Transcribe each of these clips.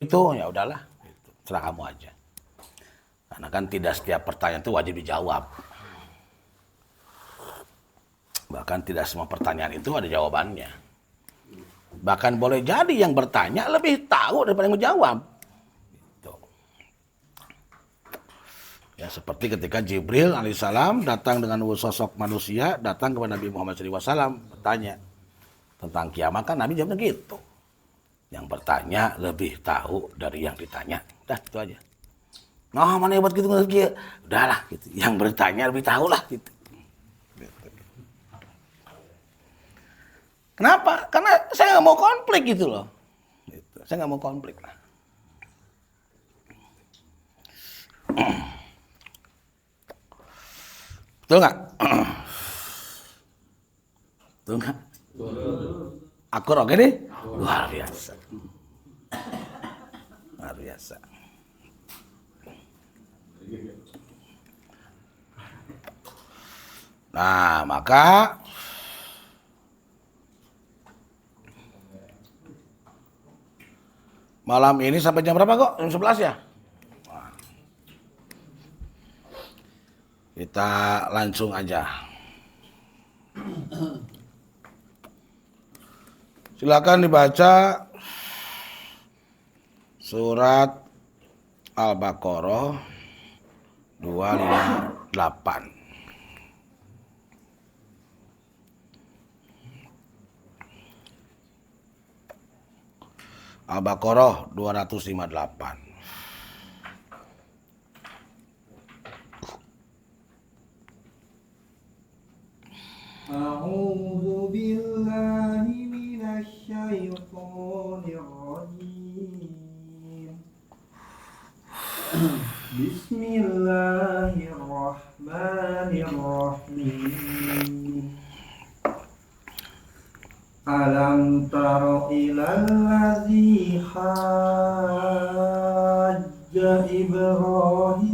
Itu ya udahlah, gitu. Serah kamu aja. Karena kan tidak setiap pertanyaan itu wajib dijawab. Bahkan tidak semua pertanyaan itu ada jawabannya. Bahkan boleh jadi yang bertanya lebih tahu daripada yang menjawab. Gitu. Ya seperti ketika Jibril alaihissalam datang dengan sosok manusia, datang kepada Nabi Muhammad SAW, bertanya tentang kiamat, kan Nabi jawabnya gitu. Yang bertanya lebih tahu dari yang ditanya. Udah itu aja. Nah mana hebat gitu, udahlah gitu. Yang bertanya lebih tahu lah gitu. Kenapa? Karena saya nggak mau konflik gitu loh. Gitu. Saya nggak mau konflik lah. Betul nggak? Betul nggak? Akur oke deh? Luar biasa. Luar biasa. Nah, maka malam ini sampai jam berapa kok? Jam 11 ya? Nah, kita langsung aja. Silakan dibaca surat Al-Baqarah 258. Al-Baqarah 258. A'udzu billahi minasy syaithanir rajim. Bismillahirrahmanirrahim. Alam tara ilal ladzi hajja Ibrahim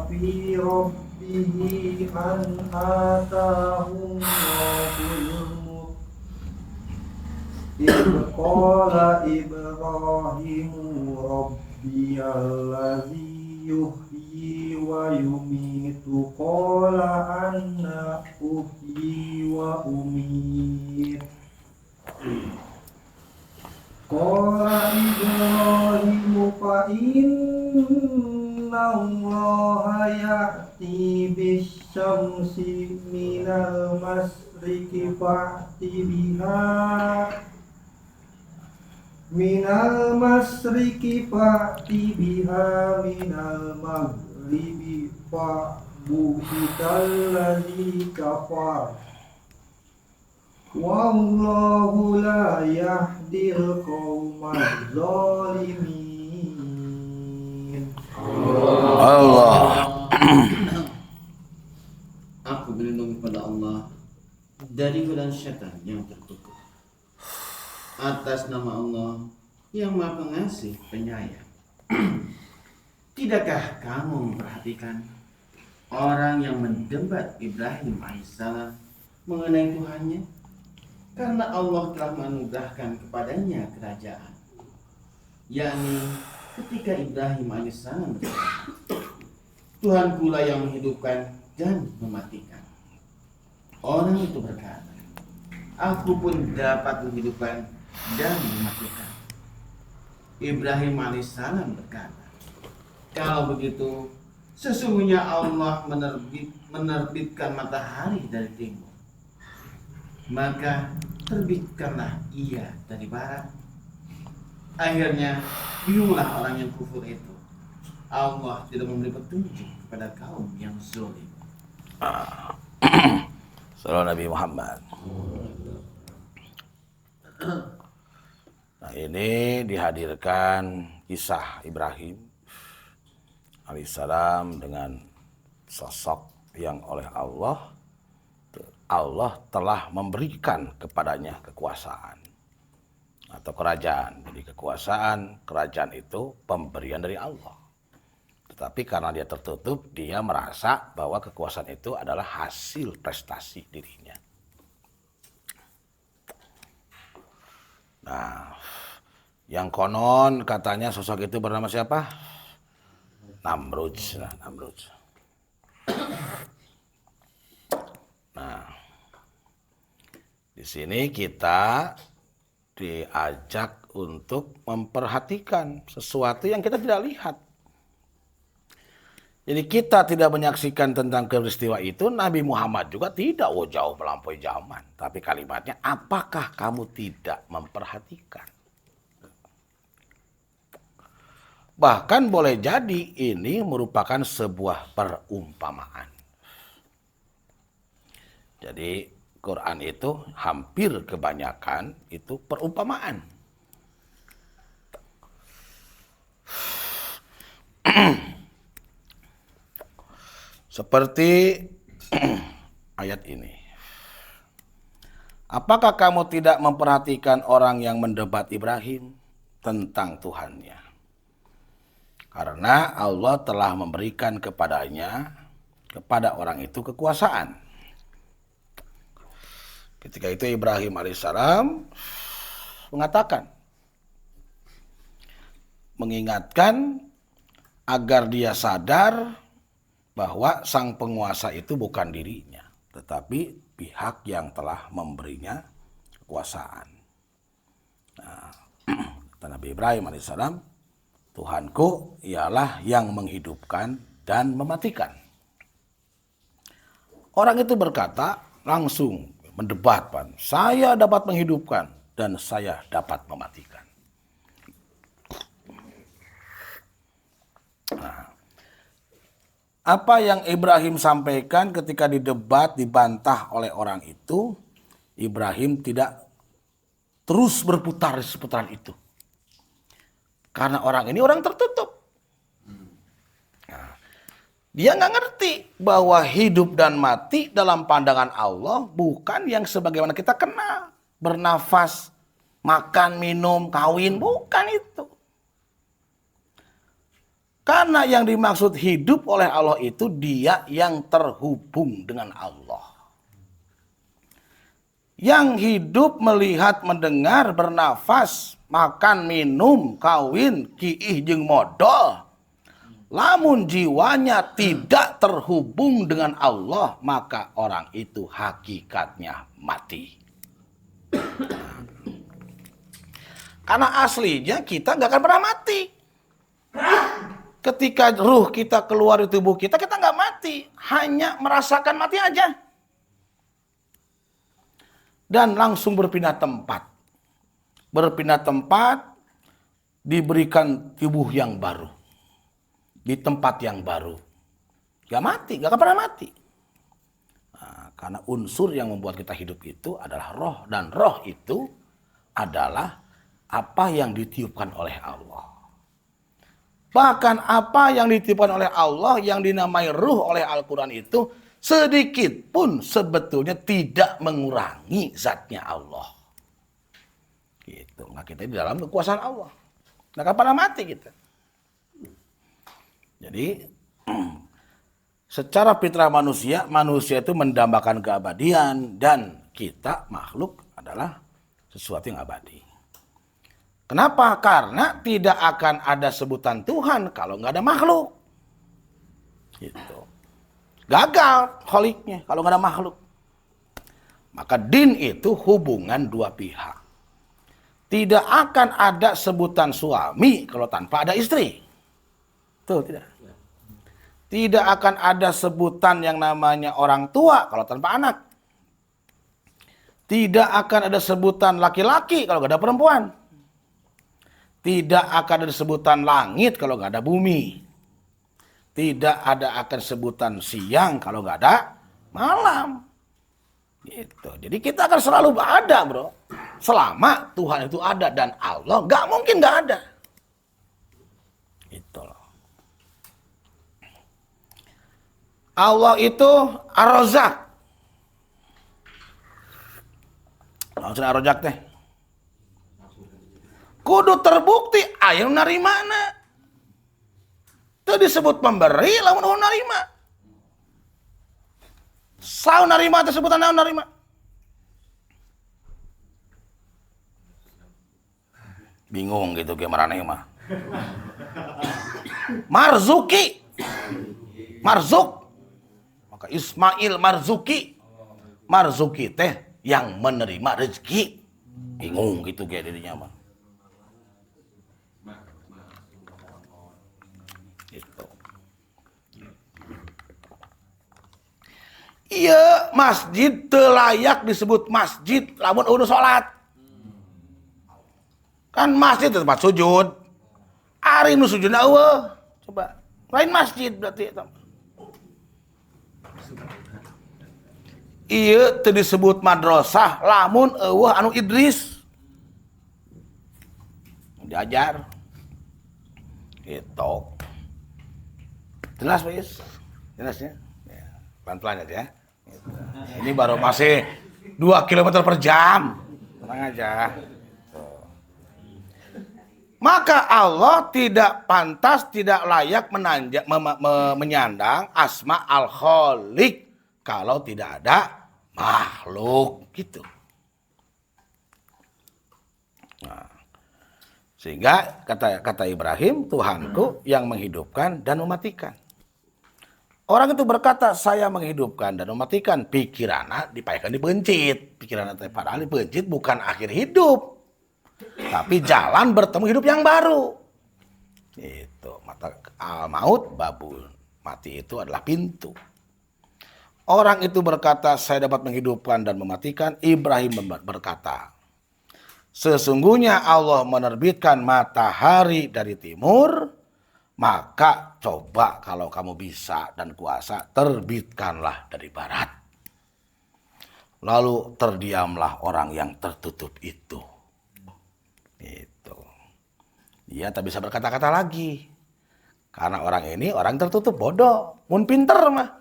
fi rabbihi an ataahu Allahul mulk idh qala Ibrahimu rabbiyalladzi yuhyi wa yumiitu qala anna uhyi wa umiit qala Ibrahimu fa inna Allaha ya'ti bisyamsi minal masriqi fa'ti biha minal maghribi fa'buhital ladzi kafar wallahu la yahdil qaumadz zalimin. Allah. Aku berlindung kepada Allah dari godaan syaitan yang terkutuk. Atas nama Allah yang Maha Pengasih Penyayang. Tidakkah kamu memperhatikan orang yang mendebat Ibrahim alaihissalam mengenai Tuhannya? Karena Allah telah menganugerahkan kepadanya kerajaan, yakni ketika Ibrahim alaihissalam berkata, Tuhan pula yang menghidupkan dan mematikan. Orang itu berkata, aku pun dapat menghidupkan dan mematikan. Ibrahim alaihissalam berkata, kalau begitu sesungguhnya Allah menerbitkan matahari dari timur, maka terbitkanlah ia dari barat. Akhirnya bingunglah orang yang kufur itu. Allah tidak memberi petunjuk kepada kaum yang zalim. Salam Nabi Muhammad. Nah ini dihadirkan kisah Ibrahim alaihissalam dengan sosok yang oleh Allah telah memberikan kepadanya kekuasaan atau kerajaan. Jadi kerajaan itu pemberian dari Allah. Tetapi karena dia tertutup, dia merasa bahwa kekuasaan itu adalah hasil prestasi dirinya. Nah, yang konon katanya sosok itu bernama siapa? Namrud. Nah, Namrud. Nah, di sini kita diajak untuk memperhatikan sesuatu yang kita tidak lihat. Jadi kita tidak menyaksikan tentang peristiwa itu, Nabi Muhammad juga tidak jauh melampaui zaman. Tapi kalimatnya, apakah kamu tidak memperhatikan? Bahkan boleh jadi ini merupakan sebuah perumpamaan. Jadi Quran itu hampir kebanyakan itu perumpamaan. Seperti ayat ini. Apakah kamu tidak memperhatikan orang yang mendebat Ibrahim tentang Tuhannya? Karena Allah telah memberikan kepada orang itu kekuasaan. Ketika itu Ibrahim alaihissalam mengingatkan agar dia sadar bahwa sang penguasa itu bukan dirinya, tetapi pihak yang telah memberinya kekuasaan. Nah, kata Nabi Ibrahim alaihissalam, Tuhanku ialah yang menghidupkan dan mematikan. Orang itu berkata, langsung mendebat, saya dapat menghidupkan dan saya dapat mematikan. Nah, apa yang Ibrahim sampaikan ketika didebat, dibantah oleh orang itu, Ibrahim tidak terus berputar di seputaran itu. Karena orang ini orang tertutup. Nah, dia nggak ngerti bahwa hidup dan mati dalam pandangan Allah bukan yang sebagaimana kita kenal. Bernafas, makan, minum, kawin, bukan itu. Karena yang dimaksud hidup oleh Allah itu dia yang terhubung dengan Allah. Yang hidup melihat, mendengar, bernafas, makan, minum, kawin, kiih jeung modal. Lamun jiwanya tidak terhubung dengan Allah, maka orang itu hakikatnya mati. Karena aslinya kita gak akan pernah mati. Ketika ruh kita keluar dari tubuh kita nggak mati. Hanya merasakan mati aja. Dan langsung berpindah tempat. Berpindah tempat, diberikan tubuh yang baru. Di tempat yang baru. Gak mati, gak akan pernah mati. Nah, karena unsur yang membuat kita hidup itu adalah roh. Dan roh itu adalah apa yang ditiupkan oleh Allah. Bahkan apa yang ditiupkan oleh Allah yang dinamai ruh oleh Al-Quran itu sedikit pun sebetulnya tidak mengurangi zatnya Allah. Gitu. Nah, kita di dalam kekuasaan Allah. Nah, kapan pernah mati kita. Jadi secara fitrah manusia itu mendambakan keabadian dan kita makhluk adalah sesuatu yang abadi. Kenapa? Karena tidak akan ada sebutan Tuhan kalau nggak ada makhluk. Gitu. Gagal kholiknya kalau nggak ada makhluk. Maka din itu hubungan dua pihak. Tidak akan ada sebutan suami kalau tanpa ada istri. Tuh, tidak. Tidak akan ada sebutan yang namanya orang tua kalau tanpa anak. Tidak akan ada sebutan laki-laki kalau nggak ada perempuan. Tidak akan ada sebutan langit kalau nggak ada bumi. Tidak ada akan sebutan siang kalau nggak ada malam. Gitu. Jadi kita akan selalu ada, bro. Selama Tuhan itu ada dan Allah nggak mungkin nggak ada. Itu loh. Allah itu Ar-Razzaq. Maksudnya Ar-Razzaq teh. Kudu terbukti ayeuna dari mana. Itu disebut pemberi, lamun ulun narima. Saun narima tersebut naon narima. Bingung gitu ge maraneh mah. Marzuki. Marzuk. Maka Ismail Marzuki. Marzuki teh yang menerima rezeki. Bingung gitu ge dirinya mah. Gitu. Iya, masjid teu layak disebut masjid lamun eueuh salat. Kan masjid tempat sujud. Ari nu sujudna eueuh. Coba. Lain masjid berarti eta. Ieu teu disebut madrasah lamun eueuh anu Idris. Diajar. Gitu. Jelas, Pak Yus? Jelas ya? Pelan-pelan aja ya. Ini baru masih 2 km per jam. Tenang aja. Maka Allah tidak pantas, tidak layak menyandang asma al-khaliq kalau tidak ada makhluk gitu. Nah, sehingga kata Ibrahim, Tuhanku yang menghidupkan dan mematikan. Orang itu berkata, saya menghidupkan dan mematikan. Pikirannya dipayakan dibencit. Pikirannya padahal dibencit bukan akhir hidup. Tapi jalan bertemu hidup yang baru. Itu mata al-maut babul. Mati itu adalah pintu. Orang itu berkata, saya dapat menghidupkan dan mematikan. Ibrahim berkata, sesungguhnya Allah menerbitkan matahari dari timur, maka coba kalau kamu bisa dan kuasa, terbitkanlah dari barat. Lalu terdiamlah orang yang tertutup itu. Itu. Dia tak bisa berkata-kata lagi. Karena orang ini orang tertutup, bodoh. Mun pinter mah.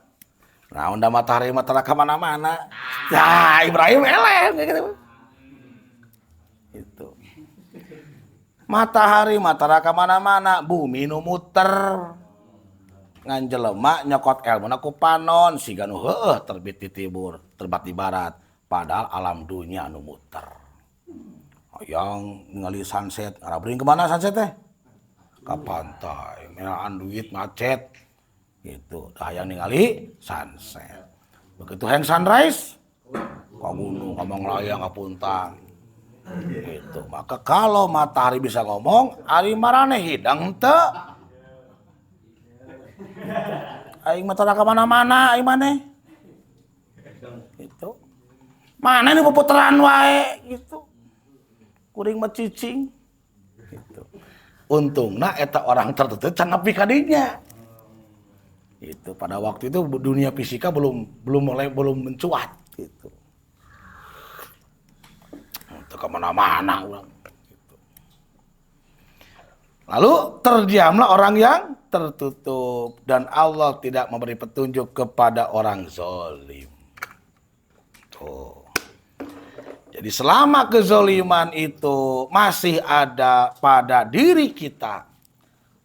Nah, unda matahari matahari kemana-mana. Ya, Ibrahim eleh. Gitu. Itu. Matahari matahari kemana-mana. Bumi nu muter. Ngan jelema nyokot elmuna ku panon. Siga nu heueuh terbit di timur, terbat di barat. Padahal alam dunia nu muter. Yang ningali sunset, ngarabring kemana sunset teh? Ke pantai, melaan duit macet, gitu. Dah yang ningali sunset. Begitu yang sunrise, ke gunung, ngomong layang, ngapuntang, gitu. Maka kalau matahari bisa ngomong, ari marane hidang teu. Aing matahari kemana-mana, aing maneh. Gitu. Mana nih puputaran wae, gitu. Kuring mah cicing. Gitu. Untungna eta orang tertutup can nepi ka dinya. Itu pada waktu itu dunia fisika belum mencuat gitu. Itu kemana-mana orang. Gitu. Lalu terdiamlah orang yang tertutup dan Allah tidak memberi petunjuk kepada orang zalim. Tuh. Jadi selama kezoliman itu masih ada pada diri kita,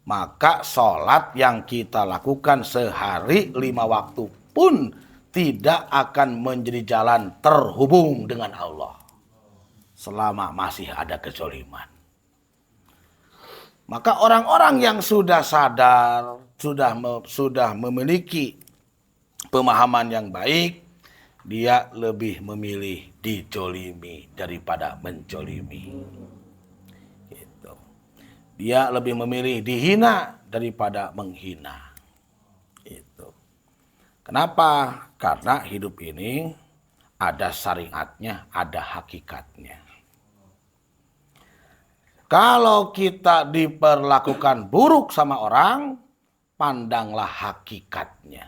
maka sholat yang kita lakukan sehari 5 waktu pun tidak akan menjadi jalan terhubung dengan Allah. Selama masih ada kezoliman. Maka orang-orang yang sudah sadar, sudah memiliki pemahaman yang baik, dia lebih memilih dijolimi daripada menjolimi. Gitu. Dia lebih memilih dihina daripada menghina. Gitu. Kenapa? Karena hidup ini ada syariatnya, ada hakikatnya. Kalau kita diperlakukan buruk sama orang, pandanglah hakikatnya.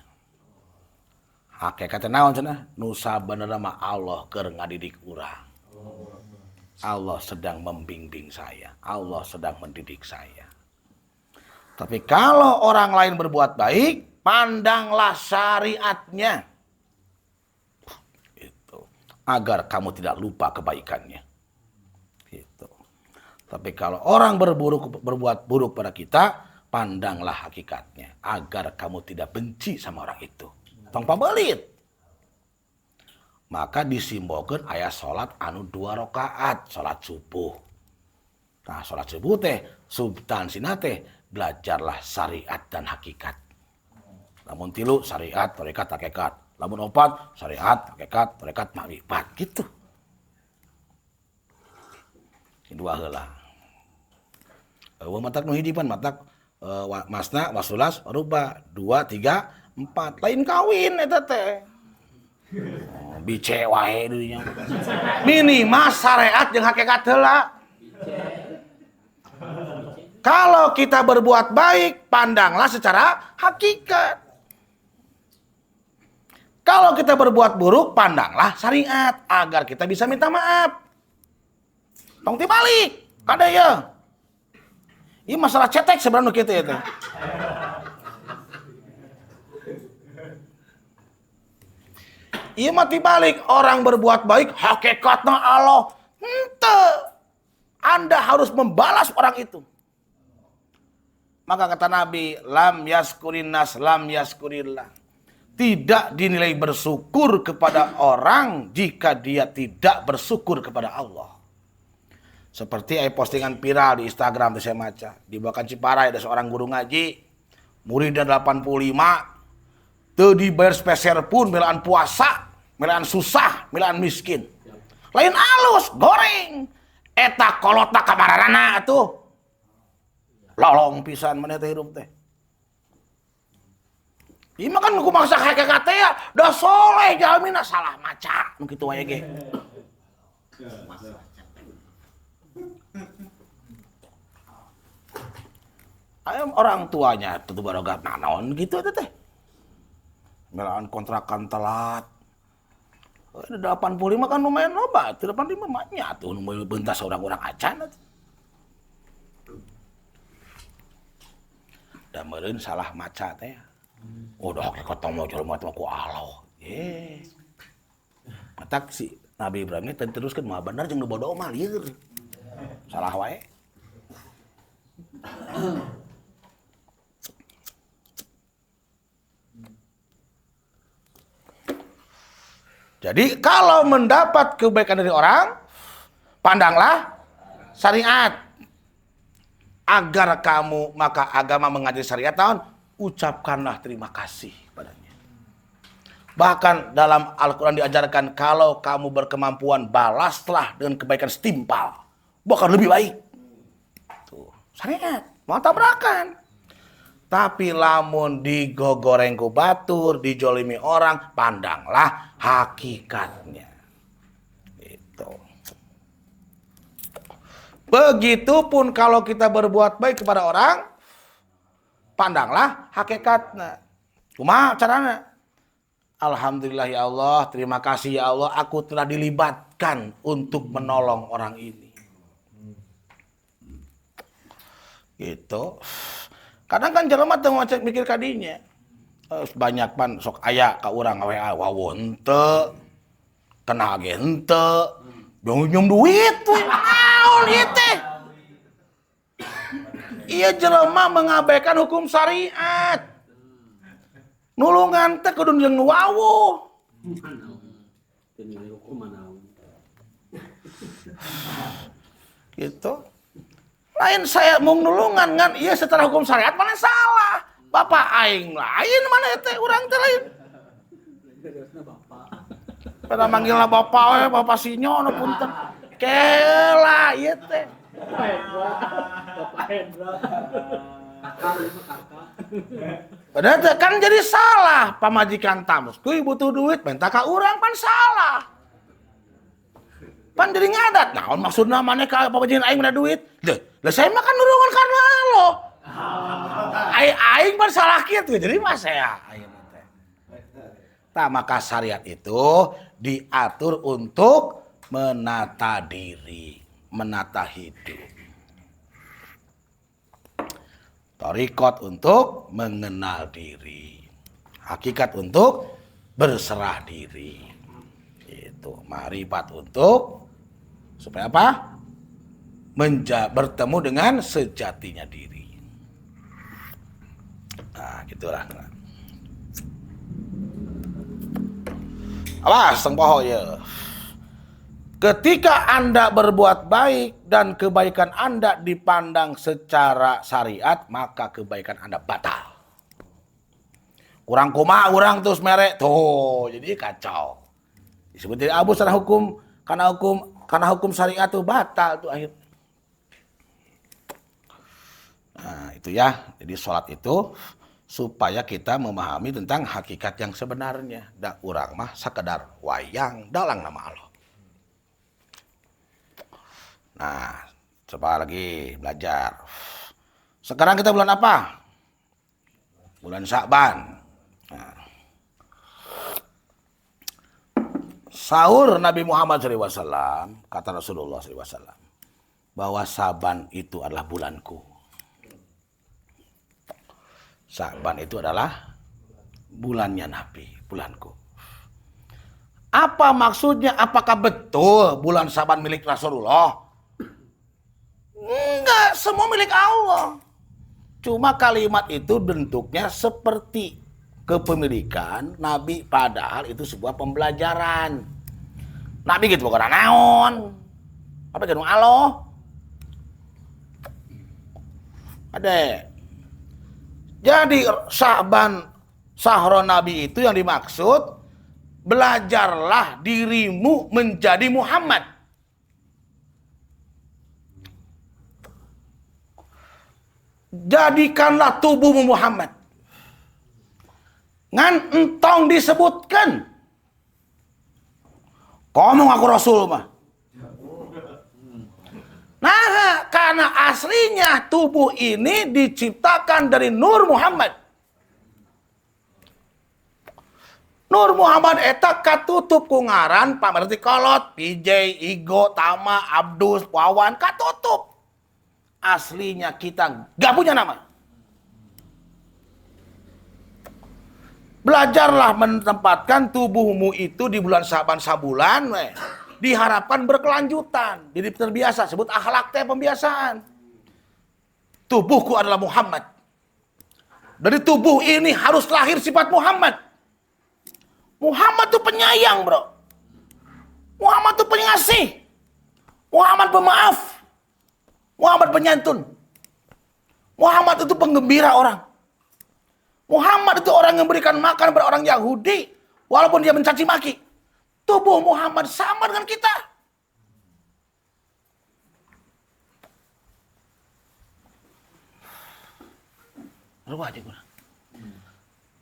Hakikatnya naon cenah? Nusa benerna mah Allah keur ngadidik urang. Allah sedang membimbing saya. Allah sedang mendidik saya. Tapi kalau orang lain berbuat baik, pandanglah syariatnya. Itu. Agar kamu tidak lupa kebaikannya. Gitu. Tapi kalau orang berbuat buruk pada kita, pandanglah hakikatnya agar kamu tidak benci sama orang itu. Tong pabelit. Maka disimbolkan aya salat anu 2 rakaat, salat subuh. Nah, salat subuh teh substansina teh belajarlah syariat dan hakikat. Lamun 3 syariat, tarekat, hakikat. Lamun 4 syariat, hakikat, tarekat, makrifat gitu. Ini 2 heula. Matak nu hijipan matak masna wasulas rupa 2 3 4 lain kawin eta teh. Bice wae dinya. Minimal syariat jeung hakikat heula. Kalau kita berbuat baik, pandanglah secara hakikat. Kalau kita berbuat buruk, pandanglah syariat agar kita bisa minta maaf. Tong tibalik, kada ya. Ini masalah cetek sebenarnya kita itu. Iya mati balik, orang berbuat baik hakikatnya Allah. Hente. Anda harus membalas orang itu. Maka kata Nabi, lam yaskurin nas lam yaskurillah. Tidak dinilai bersyukur kepada orang jika dia tidak bersyukur kepada Allah. Seperti postingan viral di Instagram saya maca. Di Bakan Ciparai ada seorang guru ngaji, muridnya 85, teu dibayar speser pun, melaan puasa, melaan susah, melaan miskin. Lain alus, goreng. Eta kolota kamararana atuh. Lolong pisan mana teh hidup teh. Ieu mah kan kumaha hakikat teh ya, da soleh jalmina salah maca nu kitu wae ge. Aya orang tuanya tuh barogat naon gitu eta teh. Melaan kontrakan telat. 85 kan lumayan loba, 85 mah nya tuh nu bentas orang-orang acan atuh. Da meureun salah maca teh. Udah ketemu mau jelema teh ku Allah. Matak si Nabi Ibrahim teh teruskeun mah bener jeung nu bodoh mah lieur. Salah wae. Jadi kalau mendapat kebaikan dari orang, pandanglah syariat. Agar kamu, maka agama mengajari syariat, ucapkanlah terima kasih padanya. Bahkan dalam Al-Quran diajarkan, kalau kamu berkemampuan, balaslah dengan kebaikan setimpal. Bahkan lebih baik. Tuh, syariat, mau tabrakan. Tapi lamun digogoreng ku batur, dijolimi orang, pandanglah hakikatnya. Itu. Begitupun kalau kita berbuat baik kepada orang, pandanglah hakikatnya. Kumaha caranya? Alhamdulillah ya Allah, terima kasih ya Allah, aku telah dilibatkan untuk menolong orang ini. Gitu. Kadang kan jelema teu ngocek mikir kadinya. Banyak pan sok aya ka urang WA wawo henteu. Kena ge henteu. Nyum duit we. Naon ieu teh? Ieu jelema mengabaikan hukum syariat. Nulungan teh kudu jeung wawo. Gitu. Lain saya mau nulungan kan, iya secara hukum syariat mana salah. Bapak aing lain mana teh urang teh lain. Pada manggilna bapak we, bapak sinyo nu punten. Kela ieu teh. Bapak Hendra. Padahal kan jadi salah pamajikan tamus. Kuy butuh duit minta ka urang pan salah. Pan jadi ngadat. Naon maksudna maneh ka pamajikan aing mana duit? Lah saya mah kan nurungan karena Allah. Aing pan salah kitu jadi mah saya aing teh. Tah maka syariat itu diatur untuk menata diri, menata hidup. Thariqat untuk mengenal diri. Hakikat untuk berserah diri. Itu ma'rifat untuk supaya apa? Bertemu dengan sejatinya diri. Nah, gitulah. Awas, teng poho ya. Ketika Anda berbuat baik dan kebaikan Anda dipandang secara syariat, maka kebaikan Anda batal. Kurang koma, kurang terus merek. Tuh, jadi kacau. Disebut jadi abu secara hukum, karena hukum syariat itu batal tuh akhirnya. Nah, itu ya. Jadi sholat itu supaya kita memahami tentang hakikat yang sebenarnya. Da urang mah sakedar wayang dalang nama Allah. Nah, coba lagi belajar. Sekarang kita bulan apa? Bulan Sya'ban. Nah. Sahur Nabi Muhammad SAW, kata Rasulullah SAW, bahwa Sya'ban itu adalah bulanku. Sya'ban itu adalah bulannya Nabi, bulanku. Apa maksudnya? Apakah betul bulan Sya'ban milik Rasulullah? Enggak, semua milik Allah. Cuma kalimat itu bentuknya seperti kepemilikan Nabi, padahal itu sebuah pembelajaran. Nabi gitu bukan naon. Apa gitu Allah? Ada. Jadi Sya'ban Sahron Nabi itu yang dimaksud, belajarlah dirimu menjadi Muhammad. Jadikanlah tubuhmu Muhammad. Ngan entong disebutkan. Ngomong aku Rasul mah. Nah, karena aslinya tubuh ini diciptakan dari Nur Muhammad. Nur Muhammad eta katutup ku ngaran pamerti kolot, PJ, Igo, Tama, Abdus, Wawan, katutup. Aslinya kita gak punya nama. Belajarlah menempatkan tubuhmu itu di bulan Sya'ban sabulan, diharapkan berkelanjutan. Jadi terbiasa, sebut akhlak teh pembiasaan. Tubuhku adalah Muhammad. Dari tubuh ini harus lahir sifat Muhammad. Muhammad itu penyayang, bro. Muhammad itu pengasih. Muhammad pemaaf. Muhammad penyantun. Muhammad itu penggembira orang. Muhammad itu orang yang memberikan makan kepada orang Yahudi walaupun dia mencaci maki. Tubuh Muhammad sama dengan kita.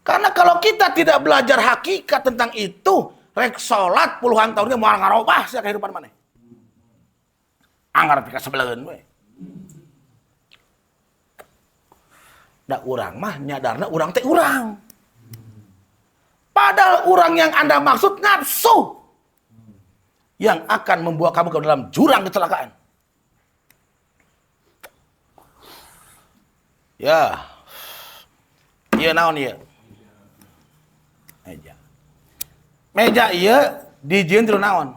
Karena kalau kita tidak belajar hakikat tentang itu, rek salat puluhan tahunnya mau ngarobah sia kehidupan mana? Anggar pika sebeleun we. Da urang mah nyadarna urang teh urang. Padahal urang yang Anda maksud nafsu yang akan membawa kamu ke dalam jurang kecelakaan. Ya. Ieu naon ieu? Meja. Meja ieu dijieun ti naon?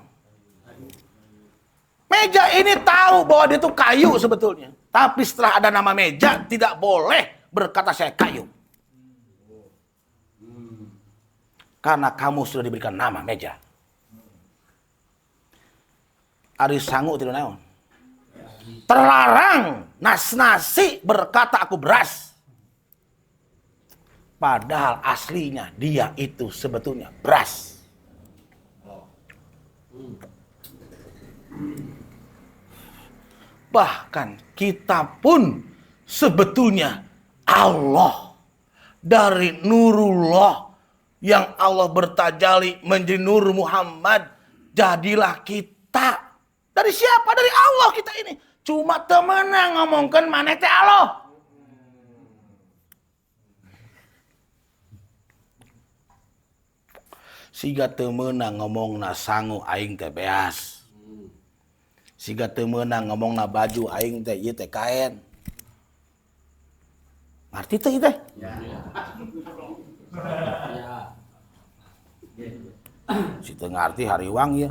Meja ini tahu bahwa dia itu kayu sebetulnya. Tapi setelah ada nama meja, tidak boleh berkata saya kayu. Karena kamu sudah diberikan nama meja. Ari sangu tidak naon. Terlarang nas-nasi berkata aku beras. Padahal aslinya dia itu sebetulnya beras. Bahkan kita pun sebetulnya Allah dari Nurullah yang Allah bertajali menjadi Nur Muhammad. Jadilah kita. Dari siapa? Dari Allah kita ini. Cuma temenang ngomongkan maneh teh Allah. Siga temenang ngomongna sangu aing teh beas. Siga teu meunang ngomongna baju aing teh ieu teh kaen. Ngarti teh ieu teh? Ya. Si teu ngarti hariwang ya.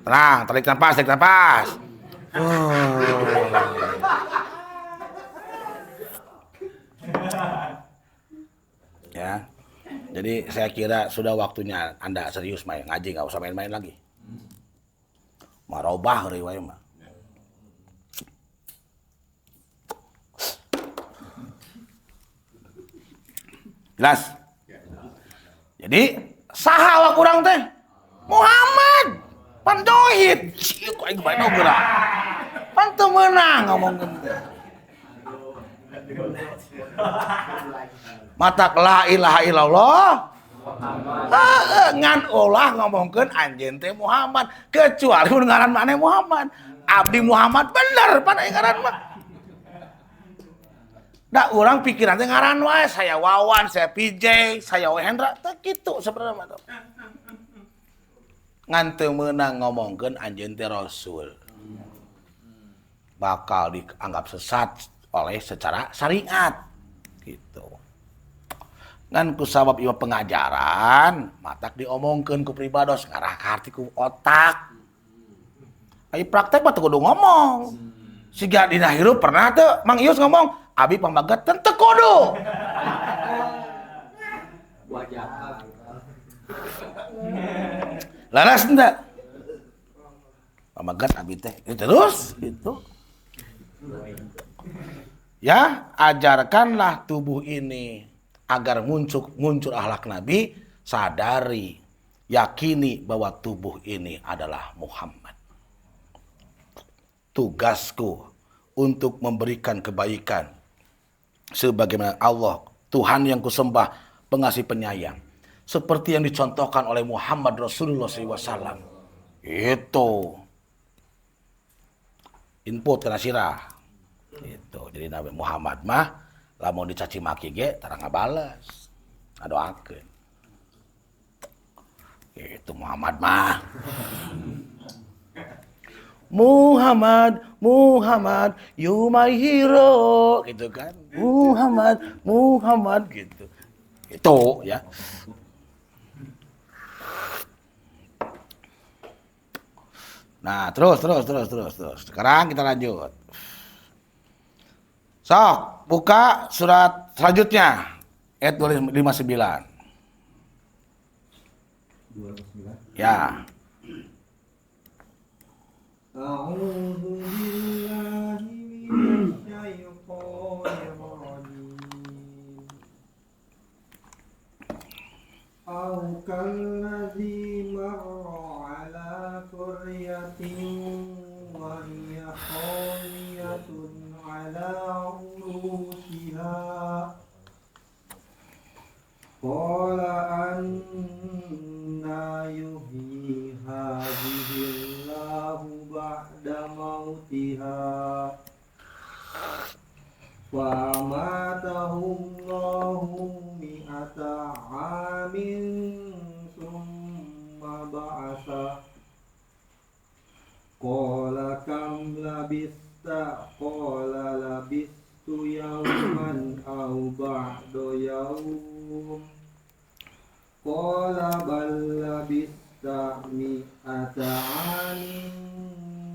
Tenang, tarik nafas. Ya. Jadi saya kira sudah waktunya Anda serius main ngaji, nggak usah main-main lagi. Marobah riwayat mah. Jelas? Jadi saha wa kurang teh? Muhammad pan tauhid. Sieu ku aing bae gerak. Pan teu meunang ngomongkeun teh. Matak la ilaha illallah. Ngan ulah ngomongkeun anjeun teh Muhammad, kecuali mun ngaran maneh Muhammad. Abdi Muhammad bener pan aing ngaran mah. Da urang pikiran teh ngaran wae, saya Wawan, saya PJ, saya Hendra, teh kitu sebenarnya mah. Ngan teu meunang ngomongkeun anjeun teh Rasul. Bakal dianggap sesat oleh secara syariat. Gitu. Ngan ku sabab ieu pengajaran, matak diomongkeun ku pribados ngarah ka harti ku otak. Ai praktek mah teu kudu ngomong. Siga dina hirup pernah teu Mang Ius ngomong, abi pambagat teu kudu. Wajah. Laras henteu. Pambagat abi teh terus gitu. Ya, ajarkanlah tubuh ini agar muncul akhlak Nabi, sadari, yakini bahwa tubuh ini adalah Muhammad. Tugasku untuk memberikan kebaikan sebagaimana Allah, Tuhan yang kusembah, pengasih penyayang, seperti yang dicontohkan oleh Muhammad Rasulullah SAW. Itu input kana sirah. Itu jadi Nabi Muhammad mah lamun dicaci maki ge tara ngabales, ngadoakeun. Itu Muhammad mah. Muhammad, you my hero, gitu kan? Muhammad, gitu. Itu ya. Nah, terus. Sekarang kita lanjut. Sok, buka surat selanjutnya. Ayat 59. 29. Ya. A'udzu billahi minasyaitonir rajim. Aw kalladzi marra ala qaryatin wa hiya khawiyatun ala urushiha. Qala anna yuhyi hadhihi Allahu ba'da mautiha. Wa amatahu Allahu mi'ata amin summa ba'atha. Qala kam labista? Qala labistu yawman aw ba'da yawm. Qala bal labista mi'ata amin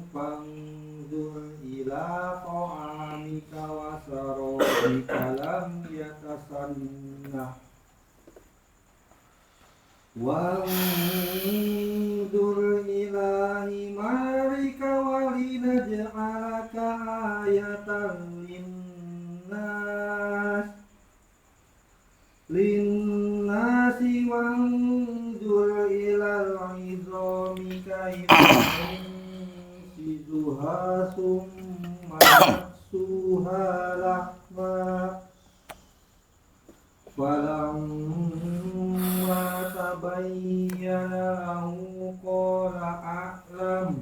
fanzur ila ta'amika wa sarabika lam yatasanna. Wanzur ila himarika wa linaj'alaka ayatan linnasi wanzur ilal izami kaifa nunsizuha summa naksuha lahma falamma tabayyana lahu qala a'lam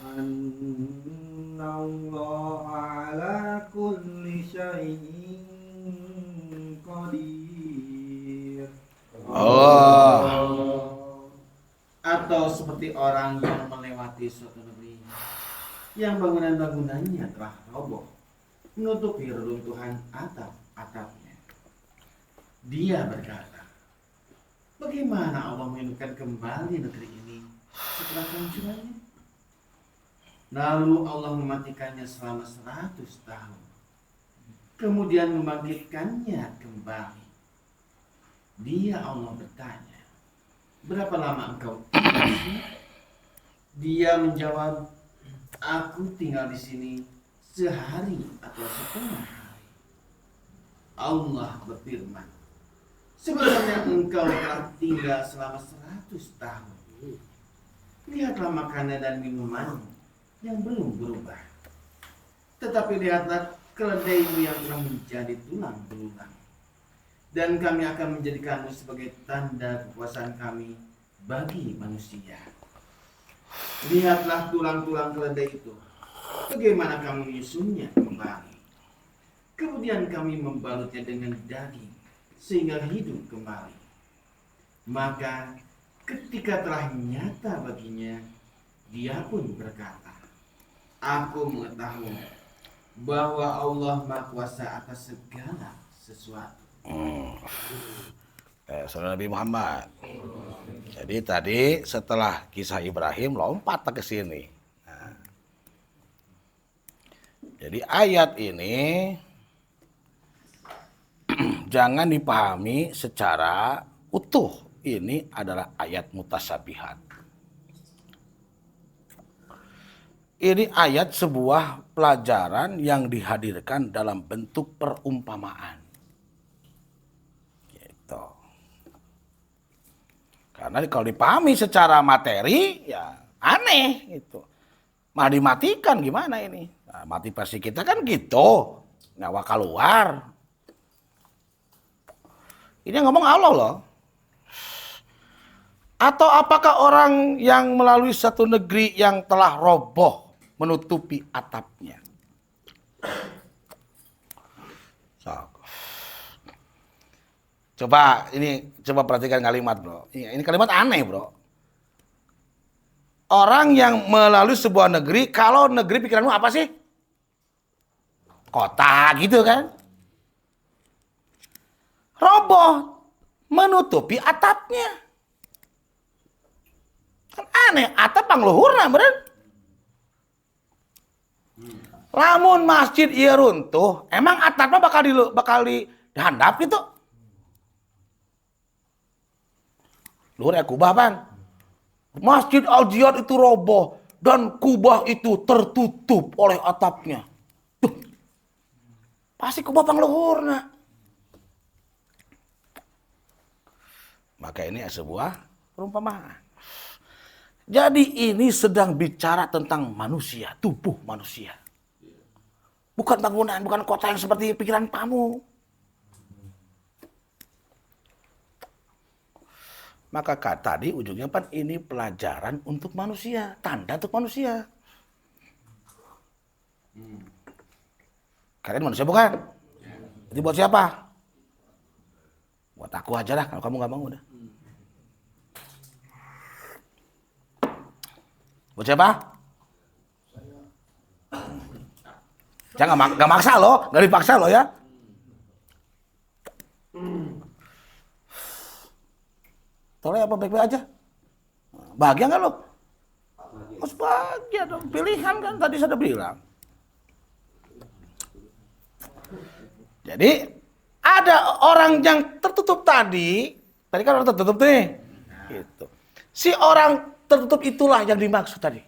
anna Allaha ala kulli syai'in qadir. Allah. Atau seperti orang yang melewati suatu negeri yang bangunan-bangunannya telah roboh, menutupi reruntuhan atapnya. Dia berkata, Bagaimana Allah menghidupkan kembali negeri ini setelah kehancurannya? Lalu Allah mematikannya selama 100 tahun. Kemudian membangkitkannya kembali. Dia Allah bertanya, berapa lama engkau tinggal di sini? Dia menjawab, aku tinggal di sini sehari atau setengah hari. Allah berfirman, sebenarnya engkau telah tinggal selama 100 tahun. Lihatlah makanan dan minuman yang belum berubah. Tetapi lihatlah keledaimu yang telah menjadi tulang belulang. Dan kami akan menjadikanmu sebagai tanda kekuasaan kami bagi manusia. Lihatlah tulang-tulang keledai itu, bagaimana kami menyusunnya kembali. Kemudian kami membalutnya dengan daging sehingga hidup kembali. Maka ketika telah nyata baginya, dia pun berkata, aku mengetahui bahwa Allah Maha Kuasa atas segala sesuatu. Saudara Nabi Muhammad. Jadi tadi setelah kisah Ibrahim lompat ke sini. Nah, jadi ayat ini jangan dipahami secara utuh. Ini adalah ayat mutasyabihat. Ini ayat sebuah pelajaran yang dihadirkan dalam bentuk perumpamaan. Gitu. Karena kalau dipahami secara materi, ya aneh gitu. Malah dimatikan gimana ini? Nah, motivasi kita kan gitu, nyawa keluar. Ini yang ngomong Allah loh. Atau apakah orang yang melalui satu negeri yang telah roboh menutupi atapnya? Coba perhatikan kalimat, bro. Ini kalimat aneh, bro. Orang yang melalui sebuah negeri, kalau negeri pikiranmu apa sih? Kota gitu kan? Roboh menutupi atapnya. Kan aneh, atap pangluhurna beren. Lamun masjid ieu runtuh, emang atapnya bakal dihandap gitu? Luhur ya kubah pan. Masjid Al-Jihad itu roboh dan kubah itu tertutup oleh atapnya. Duh, pasti kubah pangluhurna. Maka ini sebuah perumpamaan. Jadi ini sedang bicara tentang manusia, tubuh manusia. Bukan bangunan, bukan kota yang seperti pikiran kamu. Maka tadi ujungnya kan ini pelajaran untuk manusia, tanda untuk manusia. Kalian manusia bukan? Jadi buat siapa? Buat aku aja lah, kalau kamu nggak mau udah. Buat siapa? Jangan nggak maksa loh, nggak dipaksa loh ya. Tolong apa baik-baik aja. Bahagia nggak lo? Harus bahagia dong. Pilihan kan tadi saya udah bilang. Jadi ada orang yang tertutup tadi kan orang tertutup nih. Gitu. Si orang tertutup itulah yang dimaksud tadi.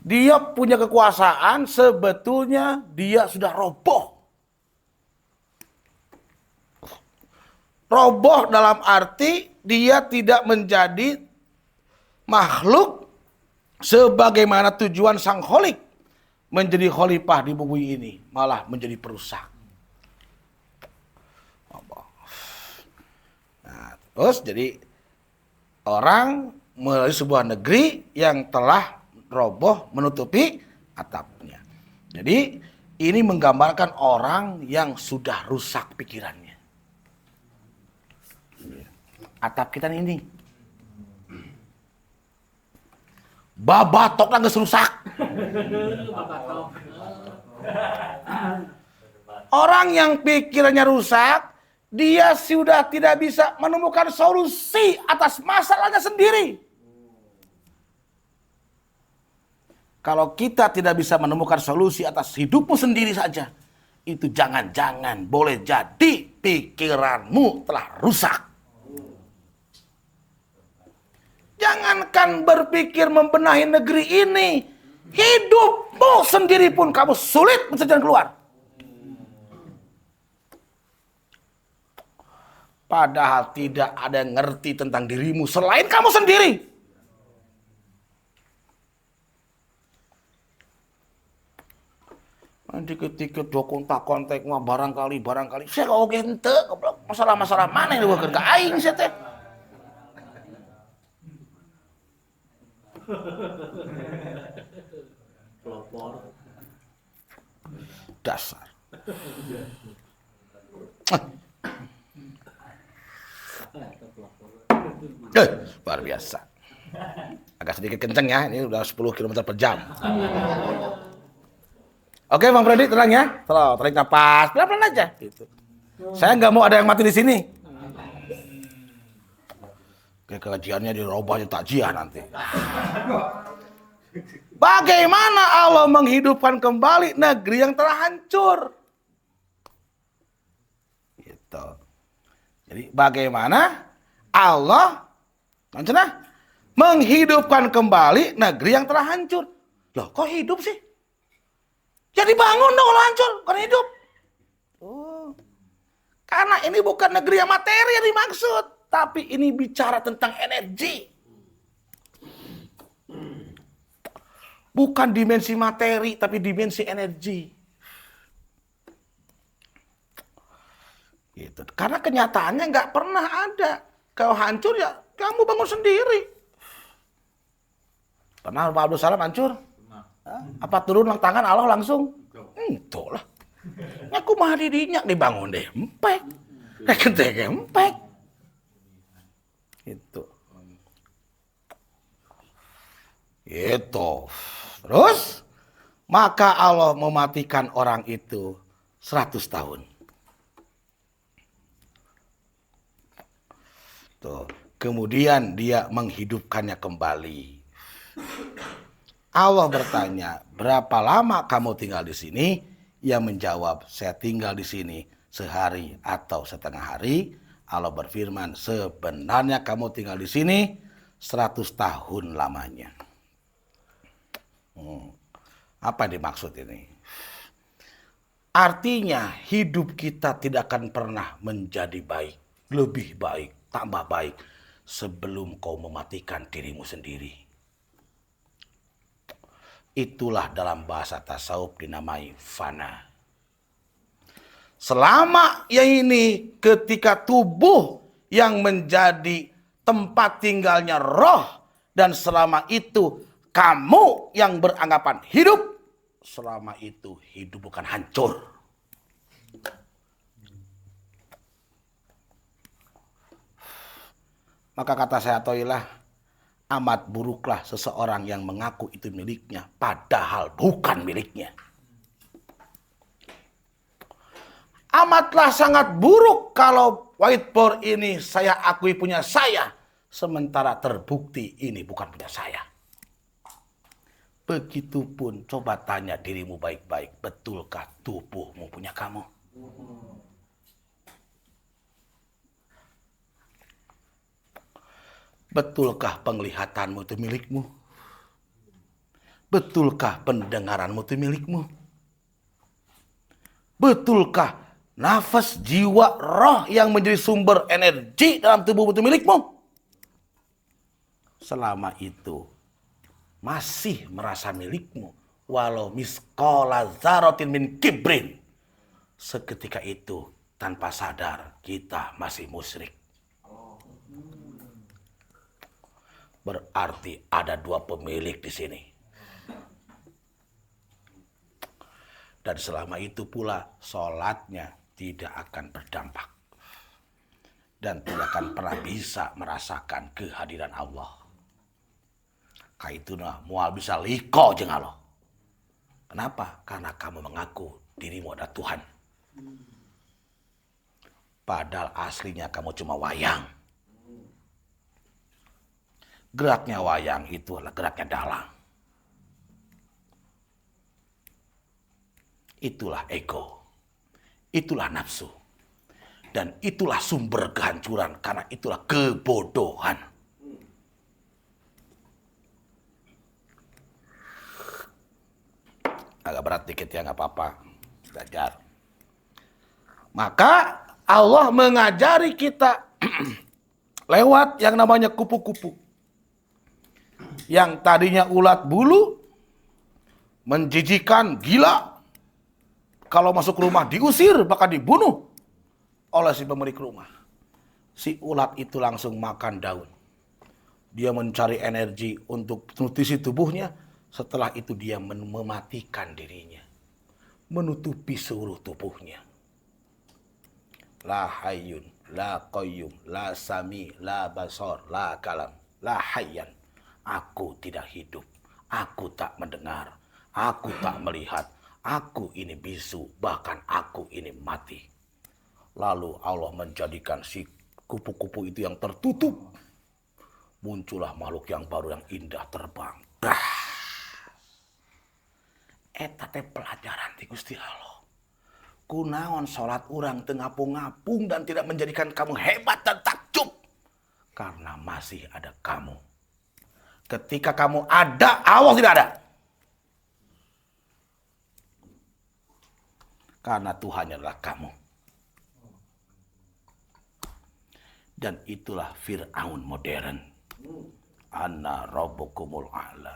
Dia punya kekuasaan, sebetulnya dia sudah roboh. Roboh dalam arti dia tidak menjadi makhluk sebagaimana tujuan sang kholik menjadi khalifah di bumi ini, malah menjadi perusak. Nah, terus jadi orang melalui sebuah negeri yang telah roboh menutupi atapnya. Jadi ini menggambarkan orang yang sudah rusak pikirannya. Atap kita ini babatok geus rusak. Orang yang pikirannya rusak, dia sudah tidak bisa menemukan solusi atas masalahnya sendiri. Kalau kita tidak bisa menemukan solusi atas hidupmu sendiri saja, itu jangan-jangan boleh jadi pikiranmu telah rusak. Jangankan berpikir membenahi negeri ini, hidupmu sendiri pun kamu sulit mencari jalan keluar. Padahal tidak ada yang ngerti tentang dirimu selain kamu sendiri. Dikit-dikit do kontak-kontak mah barangkali. Saya kok gente masalah-masalah mana yang dibawa ke aing saya teh. Pelopor. Dasar. Luar biasa. Agak sedikit kenceng ya, ini udah 10 km per jam. Oke Bang Freddy, tenang ya. Tarik nafas, pelan-pelan aja. Gitu. Saya nggak mau ada yang mati di sini. Kayak kajiannya dirubahnya takjiah nanti. Bagaimana Allah menghidupkan kembali negeri yang telah hancur? Gitu. Jadi bagaimana Allah menghidupkan kembali negeri yang telah hancur? Loh, kok hidup sih? Jadi bangun dong kalau hancur, bukan hidup. Oh. Karena ini bukan negeri yang materi yang dimaksud, tapi ini bicara tentang energi. Bukan dimensi materi, tapi dimensi energi. Gitu. Karena kenyataannya nggak pernah ada. Kalau hancur ya kamu bangun sendiri. Pernah Pak Abdul Salam hancur? Apa turun tangan Allah langsung? Itulah. Aku mah didinya dibangun deh, empek. Kenteng empek. Itu. Itu. Terus maka Allah mematikan orang itu 100 tahun. Tuh. Kemudian dia menghidupkannya kembali. Allah bertanya, berapa lama kamu tinggal di sini? Ia menjawab, saya tinggal di sini sehari atau setengah hari. Allah berfirman, sebenarnya kamu tinggal di sini 100 tahun lamanya. Apa yang dimaksud ini? Artinya hidup kita tidak akan pernah menjadi baik, lebih baik, tambah baik sebelum kau mematikan dirimu sendiri. Itulah dalam bahasa tasawuf dinamai fana. Selama yang ini ketika tubuh yang menjadi tempat tinggalnya roh, dan selama itu kamu yang beranggapan hidup, selama itu hidup bukan hancur. Maka kata saya Toilah, amat buruklah seseorang yang mengaku itu miliknya, padahal bukan miliknya. Amatlah sangat buruk kalau whiteboard ini saya akui punya saya, sementara terbukti ini bukan punya saya. Begitupun coba tanya dirimu baik-baik, betulkah tubuhmu punya kamu? Betulkah penglihatanmu itu milikmu? Betulkah pendengaranmu itu milikmu? Betulkah nafas, jiwa, roh yang menjadi sumber energi dalam tubuhmu itu milikmu? Selama itu masih merasa milikmu, walau misqala dzarratin min kibrin, seketika itu tanpa sadar kita masih musyrik. Berarti ada dua pemilik di sini. Dan selama itu pula sholatnya tidak akan berdampak. Dan tidak akan pernah bisa merasakan kehadiran Allah. Kaituna mual bisa liko jeung Allah. Kenapa? Karena kamu mengaku dirimu adalah Tuhan. Padahal aslinya kamu cuma wayang. Geraknya wayang itu adalah geraknya dalang. Itulah ego. Itulah nafsu. Dan itulah sumber kehancuran. Karena itulah kebodohan. Agak berat dikit ya, nggak apa-apa. Belajar. Maka Allah mengajari kita lewat yang namanya kupu-kupu. Yang tadinya ulat bulu, menjijikan, gila. Kalau masuk rumah diusir, bahkan dibunuh oleh si pemilik rumah. Si ulat itu langsung makan daun. Dia mencari energi untuk nutrisi tubuhnya. Setelah itu dia mematikan dirinya. Menutupi seluruh tubuhnya. La hayyun, la qayyum, la sami, la basar, la kalam, la hayyan. Aku tidak hidup, aku tak mendengar, aku tak melihat, aku ini bisu, bahkan aku ini mati. Lalu Allah menjadikan si kupu-kupu itu yang tertutup. Muncullah makhluk yang baru yang indah terbang. Eta teh pelajaran ti Gusti Allah. Kunaon sholat urang teu ngapung-ngapung dan tidak menjadikan kamu hebat dan takjub. Karena masih ada kamu. Ketika kamu ada, Allah tidak ada. Karena Tuhan adalah kamu. Dan itulah Fir'aun modern. Ana rabbukumul a'la.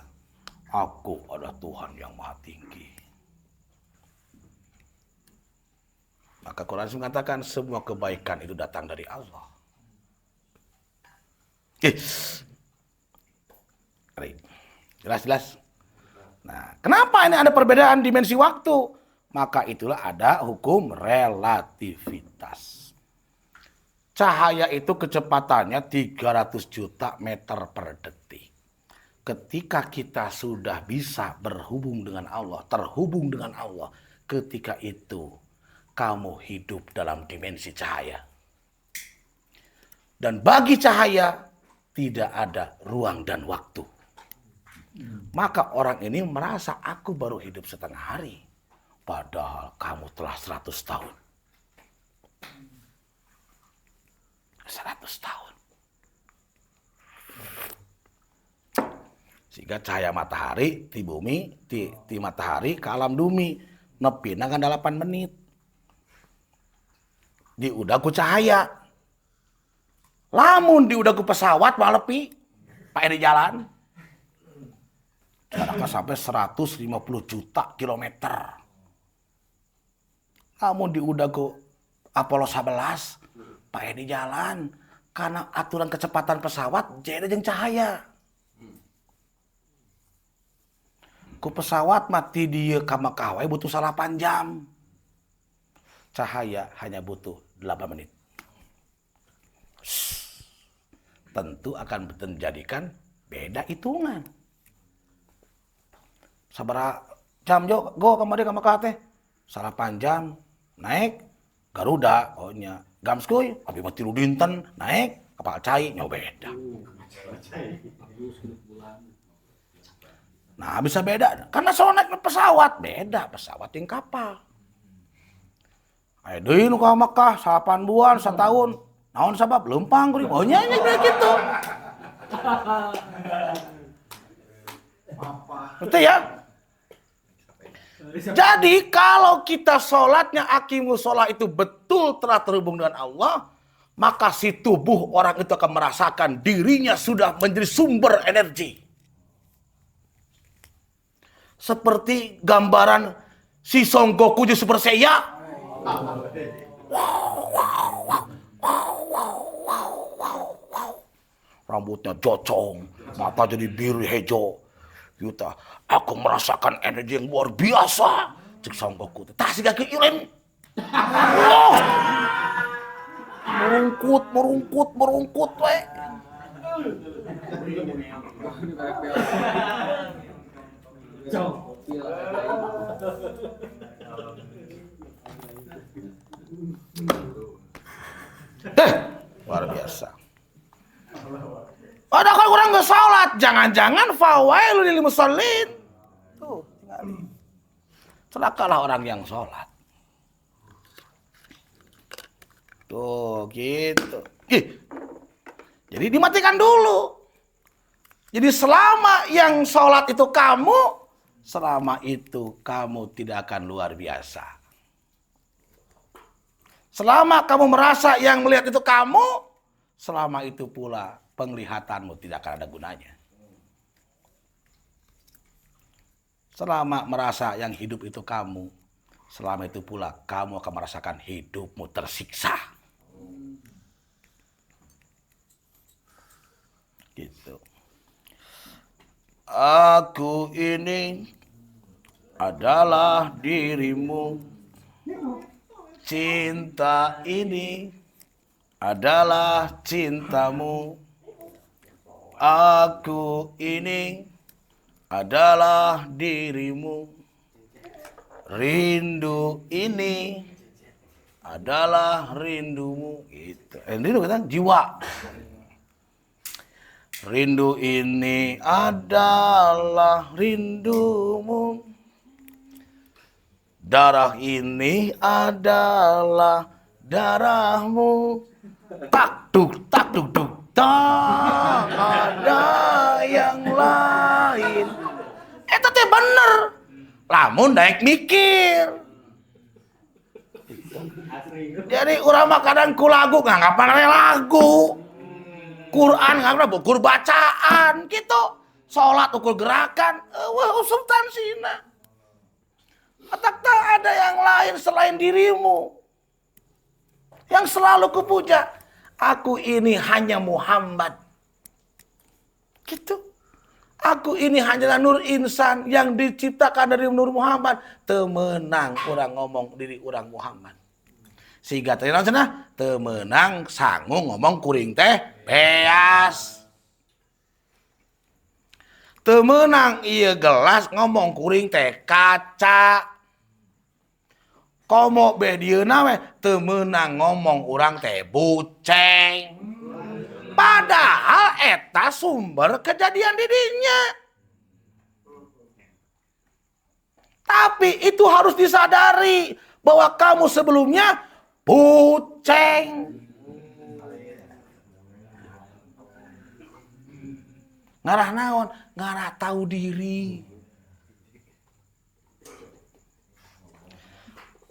Aku adalah Tuhan yang maha tinggi. Maka Quran mengatakan semua kebaikan itu datang dari Allah. Jelas-jelas. Nah, kenapa ini ada perbedaan dimensi waktu? Maka itulah ada hukum relativitas. Cahaya itu kecepatannya 300 juta meter per detik. Ketika kita sudah bisa berhubung dengan Allah, terhubung dengan Allah, ketika itu kamu hidup dalam dimensi cahaya. Dan bagi cahaya tidak ada ruang dan waktu. Maka orang ini merasa aku baru hidup setengah hari. Padahal kamu telah 100 tahun. 100 tahun. Sehingga cahaya matahari di bumi, di matahari ke alam bumi, nepina kan 8 menit. Di udah ku cahaya. Lamun di udah ku pesawat malepi, pakai di jalan. Jaraknya sampai 150 juta kilometer. Namun di udah ku Apollo 11, pakai di jalan. Karena aturan kecepatan pesawat, jadi jeung cahaya. Ku pesawat mati di Kamakawai butuh 8 jam. Cahaya hanya butuh 8 menit. Tentu akan menjadikan beda hitungan. Sabaraha jam jo go kamari ka Makkah teh? 8 jam naik Garuda ohnya. Gamskoy abi mah 3 dinten naik kapal cai nya beda. Nah, bisa beda karena soal naik pesawat beda pesawat yang kapal. Ayo deui nu ka Makkah 8 bulan 1 tahun. Naon sabab leumpang kuring. Oh nya gitu. Betul ya? Jadi kalau kita sholatnya aqimus sholat itu betul telah terhubung dengan Allah, maka si tubuh orang itu akan merasakan dirinya sudah menjadi sumber energi. Seperti gambaran si Son Goku di Super Saiya. Rambutnya jocong, mata jadi biru hijau. Yuta, aku merasakan energi yang luar biasa. Cek Son Goku, tah siga kieu lain. Merungkut we. sholat, jangan-jangan fawailul lil musallin. Tuh, tinggalin. Celakalah orang yang sholat. Tuh, gitu. Jadi dimatikan dulu. Jadi selama yang sholat itu kamu, selama itu kamu tidak akan luar biasa. Selama kamu merasa yang melihat itu kamu, selama itu pula penglihatanmu tidak akan ada gunanya. Selama merasa yang hidup itu kamu, selama itu pula kamu akan merasakan hidupmu tersiksa. Gitu. Aku ini adalah dirimu. Cinta ini adalah cintamu. Aku ini adalah dirimu. Rindu ini adalah rindumu. Gitu. Rindu kan jiwa. Rindu ini adalah rindumu. Darah ini adalah darahmu. Tak duk duk. Tak ada yang lain. Itu teh bener. Lamun daek mikir. Jadi urang mah kadang ku lagu nganggapan lagu. Quran nggak ukur bacaan gitu, sholat ukur gerakan, wah substansina. Tak ada yang lain selain dirimu yang selalu kupuja. Aku ini hanya Muhammad, gitu. Aku ini hanyalah nur insan yang diciptakan dari nur Muhammad. Temenang orang ngomong diri orang Muhammad. Sehingga ternyata cenah temenang sanggung ngomong kuring teh beas. Temenang ieu gelas ngomong kuring teh kaca. Komo bedieuna we temenang ngomong urang teh buceng. Padahal eta sumber kejadian di dinya. Tapi itu harus disadari bahwa kamu sebelumnya buceng. Ngarah naon? Ngarah tahu diri.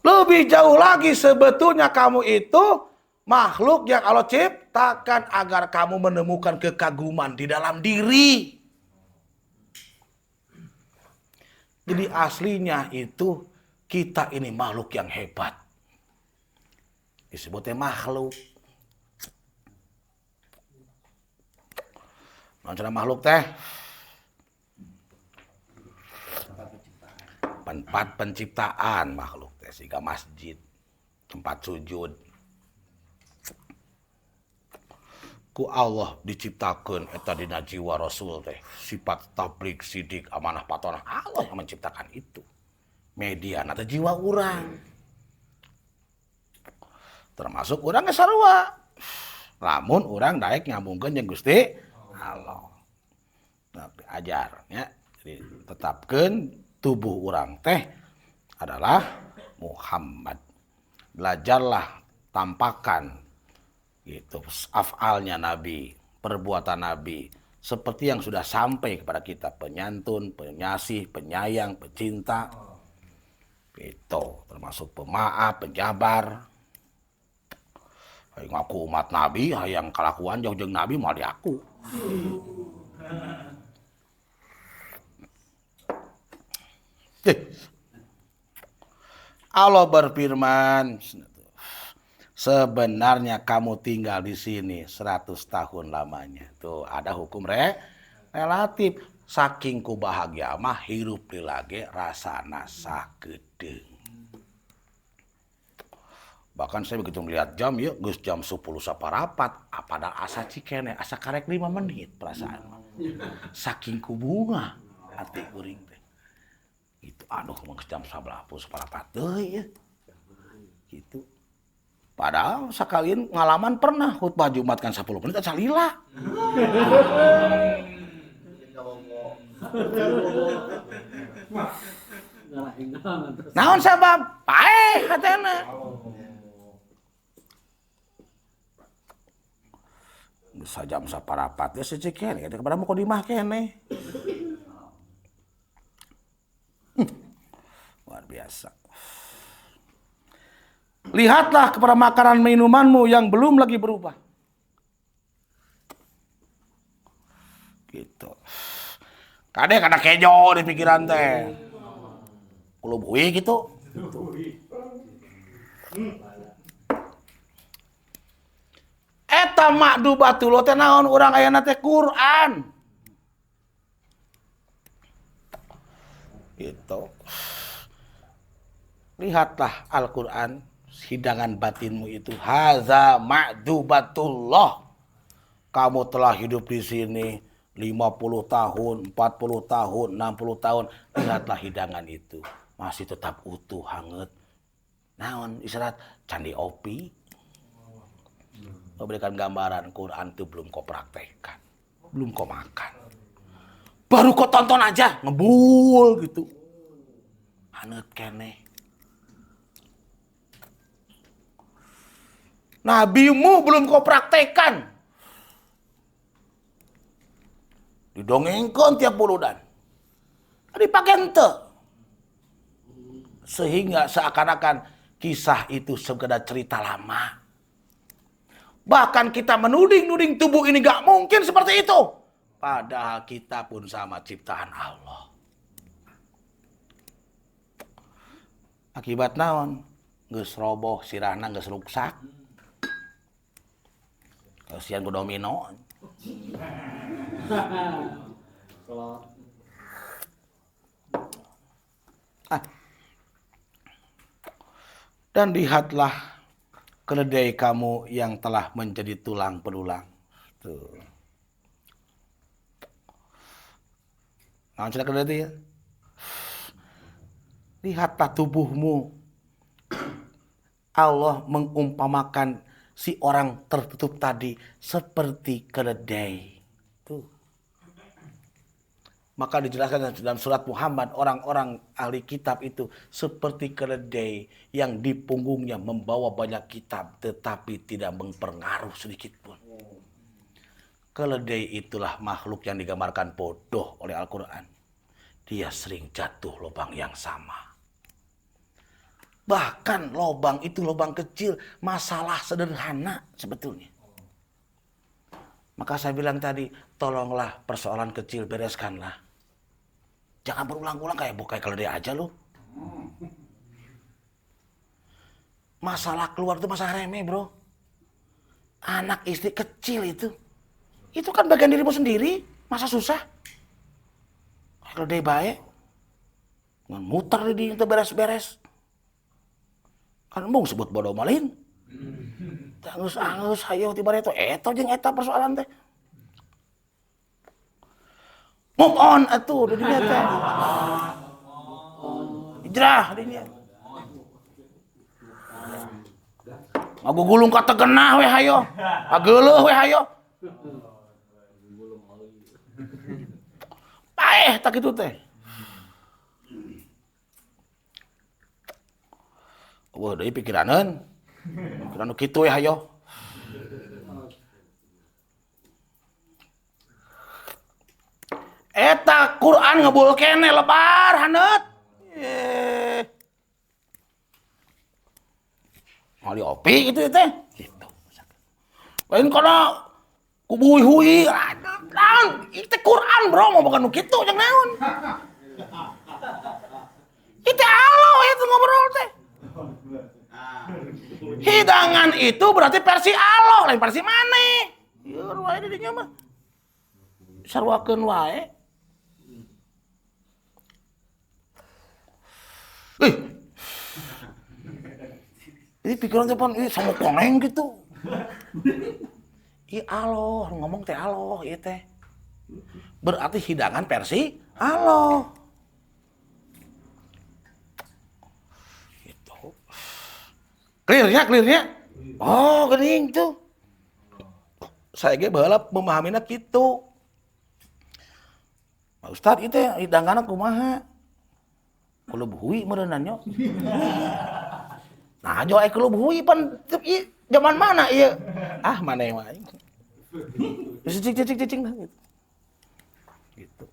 Lebih jauh lagi sebetulnya kamu itu makhluk yang Allah ciptakan agar kamu menemukan kekaguman di dalam diri. Jadi aslinya itu kita ini makhluk yang hebat. Disebutnya makhluk. Maksudnya makhluk teh tempat penciptaan makhluk teh, sehingga masjid, tempat sujud. Ku Allah diciptakan eta dina jiwa Rasul teh, sifat tabligh sidik amanah patonah Allah yang menciptakan itu. Media nata jiwa urang. Termasuk orang ge sarua. Lamun orang daek nyambungkeun jeung Gusti Allah. Tapi ajar nya. Jadi tetapkeun tubuh orang teh adalah Muhammad. Belajarlah tampakan gitu afalnya Nabi, perbuatan Nabi seperti yang sudah sampai kepada kita, penyantun, penyasih, penyayang, pecinta. Itu termasuk pemaaf, penjabar. Ngaku umat Nabi, hayang kalakuan jauh jeung Nabi mau diaku. Allah berfirman, sebenarnya kamu tinggal di sini 100 tahun lamanya. Tuh ada hukum relatif. Saking ku bahagia mah hirup di lage rasana sakedeung. Bahkan saya begitu melihat jam ya, geus jam 10 saparapat, padahal asa cikene, asa karek 5 menit perasaan. Saking ku bunga hati kuring teh. Itu aduh geus jam 11 saparapat deui ya. Gitu. Padahal sekalian ngalaman pernah khutbah Jumat kan 10 menit salila. Naon sabab? Paeh katana. Sajam saparapat ya seceken ya kepada mau dimah kene. Luar biasa. Lihatlah kepada makanan minumanmu yang belum lagi berubah. Gitu. Kade kana kejo di pikiran teh. Kulo beuih gitu. Eta makdubatullah teh naon urang ayana teh Quran. Gitu. Lihatlah Al-Quran, hidangan batinmu itu. Haza ma'dubatullah. Kamu telah hidup di sini 50 tahun, 40 tahun, 60 tahun. Lihatlah hidangan itu. Masih tetap utuh, hangat. Naon isyarat candi opi. Memberikan gambaran Quran itu belum kau praktekkan. Belum kau makan. Baru kau tonton aja, ngebul gitu. Hangat kene. Nabimu belum kau praktekkan. Didongengkan tiap bulan. Dipakai ente. Sehingga seakan-akan kisah itu sekedar cerita lama. Bahkan kita menuding-nuding tubuh ini gak mungkin seperti itu. Padahal kita pun sama ciptaan Allah. Akibat naon? Geus roboh sirahna geus ruksak. Kasihan ku domino. Dan lihatlah keledai kamu yang telah menjadi tulang belulang. Tuh. Nah, sudah keledai ya? Lihatlah tubuhmu. Allah mengumpamakan si orang tertutup tadi seperti keledai. Tuh. Maka dijelaskan dalam surat Muhammad, orang-orang ahli kitab itu seperti keledai yang di punggungnya membawa banyak kitab tetapi tidak mempengaruhi sedikit pun. Keledai itulah makhluk yang digambarkan bodoh oleh Al-Quran. Dia sering jatuh lubang yang sama. Bahkan lubang itu lubang kecil, masalah sederhana sebetulnya. Maka saya bilang tadi, tolonglah persoalan kecil bereskanlah. Jangan berulang-ulang kayak keledai aja lu. Masalah keluar itu masalah remeh bro. Anak istri kecil itu. Itu kan bagian dirimu sendiri. Masa susah? Keledai baik. Muter di itu beres-beres. Kan mung sebut bodoh malin. Angus hayo tiba itu. Eto jeung eta persoalan teh. Move on atuh di dinya teh. Hijrah di dinya. Ngagugulung ka tegenah we hayo. Ageuleuh we hayo. Paeh tak kitu teh. Wah, deui pikiraneun. Pikiran kitu we hayo. Eta Quran ngebul kene lebar haneut. Mali opi gitu teh. Gitu. Lain kana kubuih-hui. Naon? Itu Quran bro, mau bukan kitu jeung naon. Itu Allah itu ngobrol teh. Hidangan itu berarti versi Allah, lain versi maneh. Ieu wae di dinya mah. Sarwakeun wae. Ini pikiran depan ini sama koneng gitu. Iya Allah, ngomong teh Allah, iya teh. Berarti hidangan versi Allah. Gitu. Clear-nya. Oh, geuning tuh. Saya ge baheula memahaminya kitu. Ustaz itu hidanganna kumaha? Kulub hui meureunna nya. Nah, jo ai kulub hui pan zaman mana ieu? Ah, maneh mah aing. Cicing gitu. Gitu.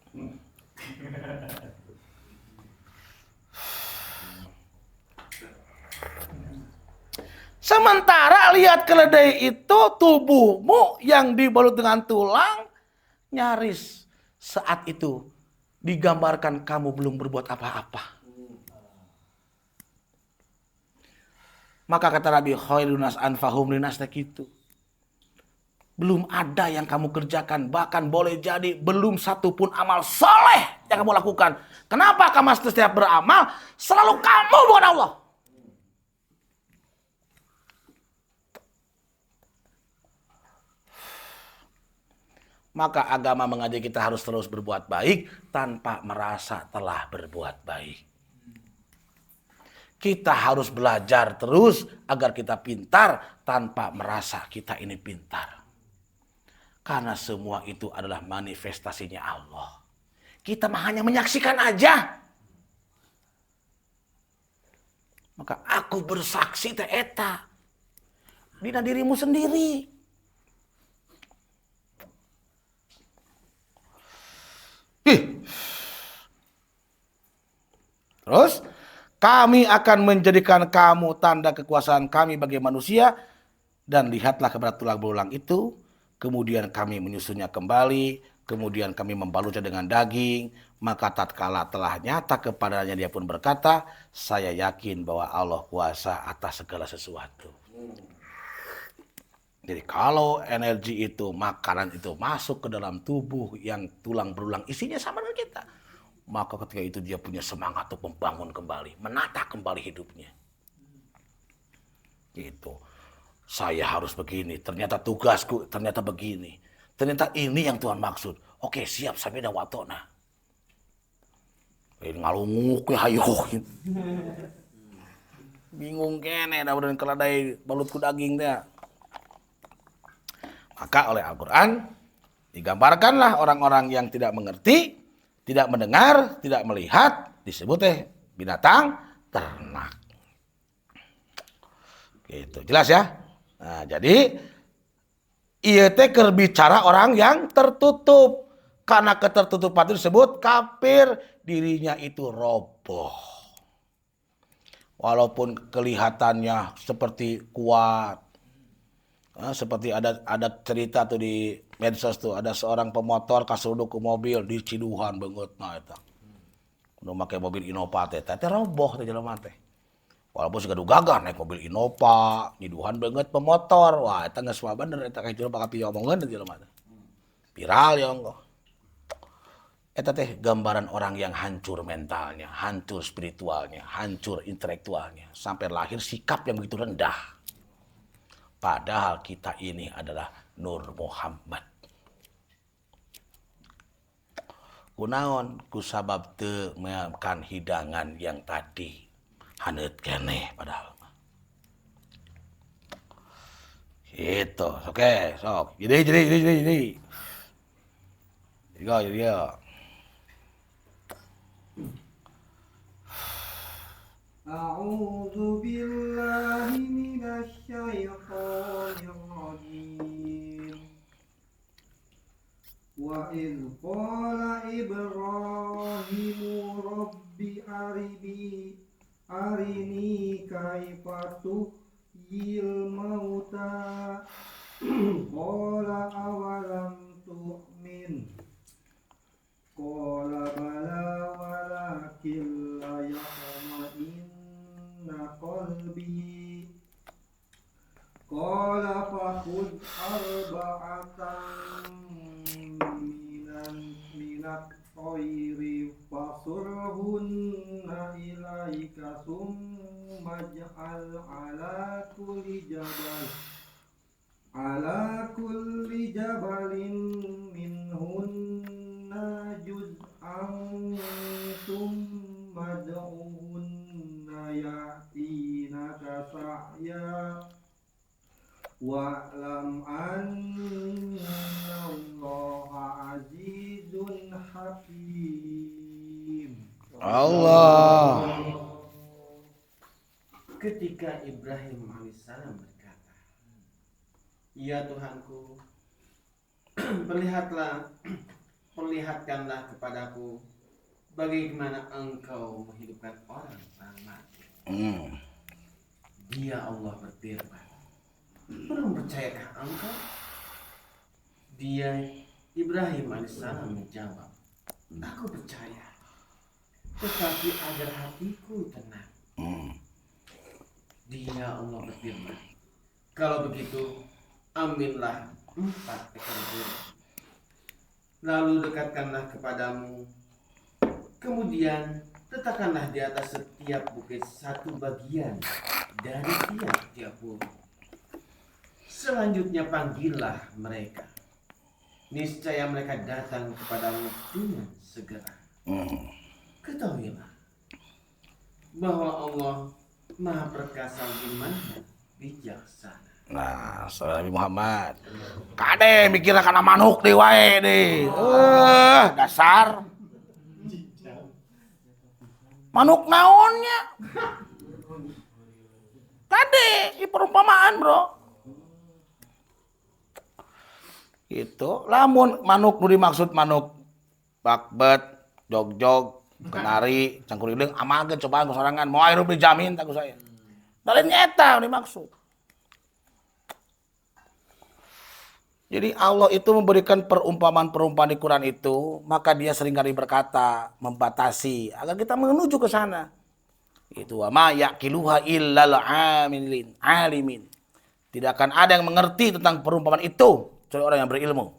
Sementara lihat keledai itu tubuhmu yang dibalut dengan tulang nyaris saat itu digambarkan kamu belum berbuat apa-apa. Maka kata Nabi khairun nas anfahum linas gitu. Belum ada yang kamu kerjakan, bahkan boleh jadi belum satu pun amal soleh yang kamu lakukan. Kenapa kamu setiap beramal selalu kamu bukan Allah? Maka agama mengajari kita harus terus berbuat baik tanpa merasa telah berbuat baik. Kita harus belajar terus agar kita pintar tanpa merasa kita ini pintar. Karena semua itu adalah manifestasinya Allah. Kita hanya menyaksikan aja. Maka aku bersaksi teh eta. Dina dirimu sendiri. Terus, kami akan menjadikan kamu tanda kekuasaan kami bagi manusia. Dan lihatlah kepada tulang belulang itu. Kemudian kami menyusunnya kembali. Kemudian kami membalutnya dengan daging. Maka tatkala telah nyata kepadanya dia pun berkata, saya yakin bahwa Allah kuasa atas segala sesuatu. Jadi kalau energi itu, makanan itu masuk ke dalam tubuh yang tulang belulang isinya sama dengan kita. Maka ketika itu dia punya semangat untuk membangun kembali, menata kembali hidupnya. Gitu. Saya harus begini, ternyata tugasku ternyata begini. Ternyata ini yang Tuhan maksud. Oke, siap sampai dah watona. Ini ngalunguk ya hayo. Bingung kene dah udah keledai balutku daging teh. Maka oleh Al-Quran digambarkanlah orang-orang yang tidak mengerti, tidak mendengar, tidak melihat, disebut binatang ternak. Gitu, jelas ya? Nah, jadi ieu teh keur bicara orang yang tertutup. Karena ketertutupan itu disebut kafir, dirinya itu roboh. Walaupun kelihatannya seperti kuat. Seperti ada cerita tuh di medsos tuh, ada seorang pemotor kasuruduk ke mobil di Ciduhan banget nah eta. Udah pakai mobil Innova teh roboh teh jelema teh. Walaupun sudah gagah naik mobil Innova, Ciduhan banget pemotor. Wah, eta geus mah bener eta kayak jelema bakal piomongkeun teh jelema teh. Viral ya engko. Eta teh gambaran orang yang hancur mentalnya, hancur spiritualnya, hancur intelektualnya, sampai lahir sikap yang begitu rendah. Padahal kita ini adalah Nur Muhammad. Kunaon kusabab teu makan hidangan yang tadi haneut keneh padahal. Gitu. Oke, sok. Jadi. Jadi. أعوذ بالله من الشيطان الرجيم وإذ قال إبراهيم رب أرني كيف تحيي الموتى قال أولم تؤمن قال بلى ولكن ليطمئن قلبي قال فخذ أربعة من الطير فصرهن إليك ثم اجعل على كل جبل منهن جزءا ثم ادعهن يأتينك سعيا واعلم أن الله عزيز hakim. Allah. Ketika Ibrahim alaihissalam berkata, "Ya Tuhanku, perlihatkanlah kepadaku bagaimana Engkau menghidupkan orang mati." Dia Allah berfirman, "Belum percayakah engkau?" Dia Ibrahim alaihissalam menjawab, "Aku percaya, tetapi agar hatiku tenang." Dia Allah berfirman, "Kalau begitu, ambillah 4 ekor burung, lalu dekatkanlah kepadamu. Kemudian letakkanlah di atas setiap bukit 1 bagian dari tiap-tiap burung. Selanjutnya panggillah mereka. Niscaya mereka datang kepadamu dengan segera. Ketahuilah bahwa Allah Maha Perkasa di Maha Bijaksana." Nah, saudara Nabi Muhammad. Kade mikirnya karena manuk deh wae deh. Dasar. Manuk naonnya? Kade, ini perumpamaan, Bro. Gitu. Lamun manuk nu dimaksud manuk bakbet, jog-jog, kenari, cangkurileng, amageun cobaan sorangan, moal hirup dijamin tak ku saya. Lain eta dimaksud. Jadi Allah itu memberikan perumpamaan-perumpamaan di Quran itu, maka dia seringkali berkata, membatasi agar kita menuju ke sana. Itu ma yaqiluha illal alimin. Tidak akan ada yang mengerti tentang perumpamaan itu kecuali orang yang berilmu.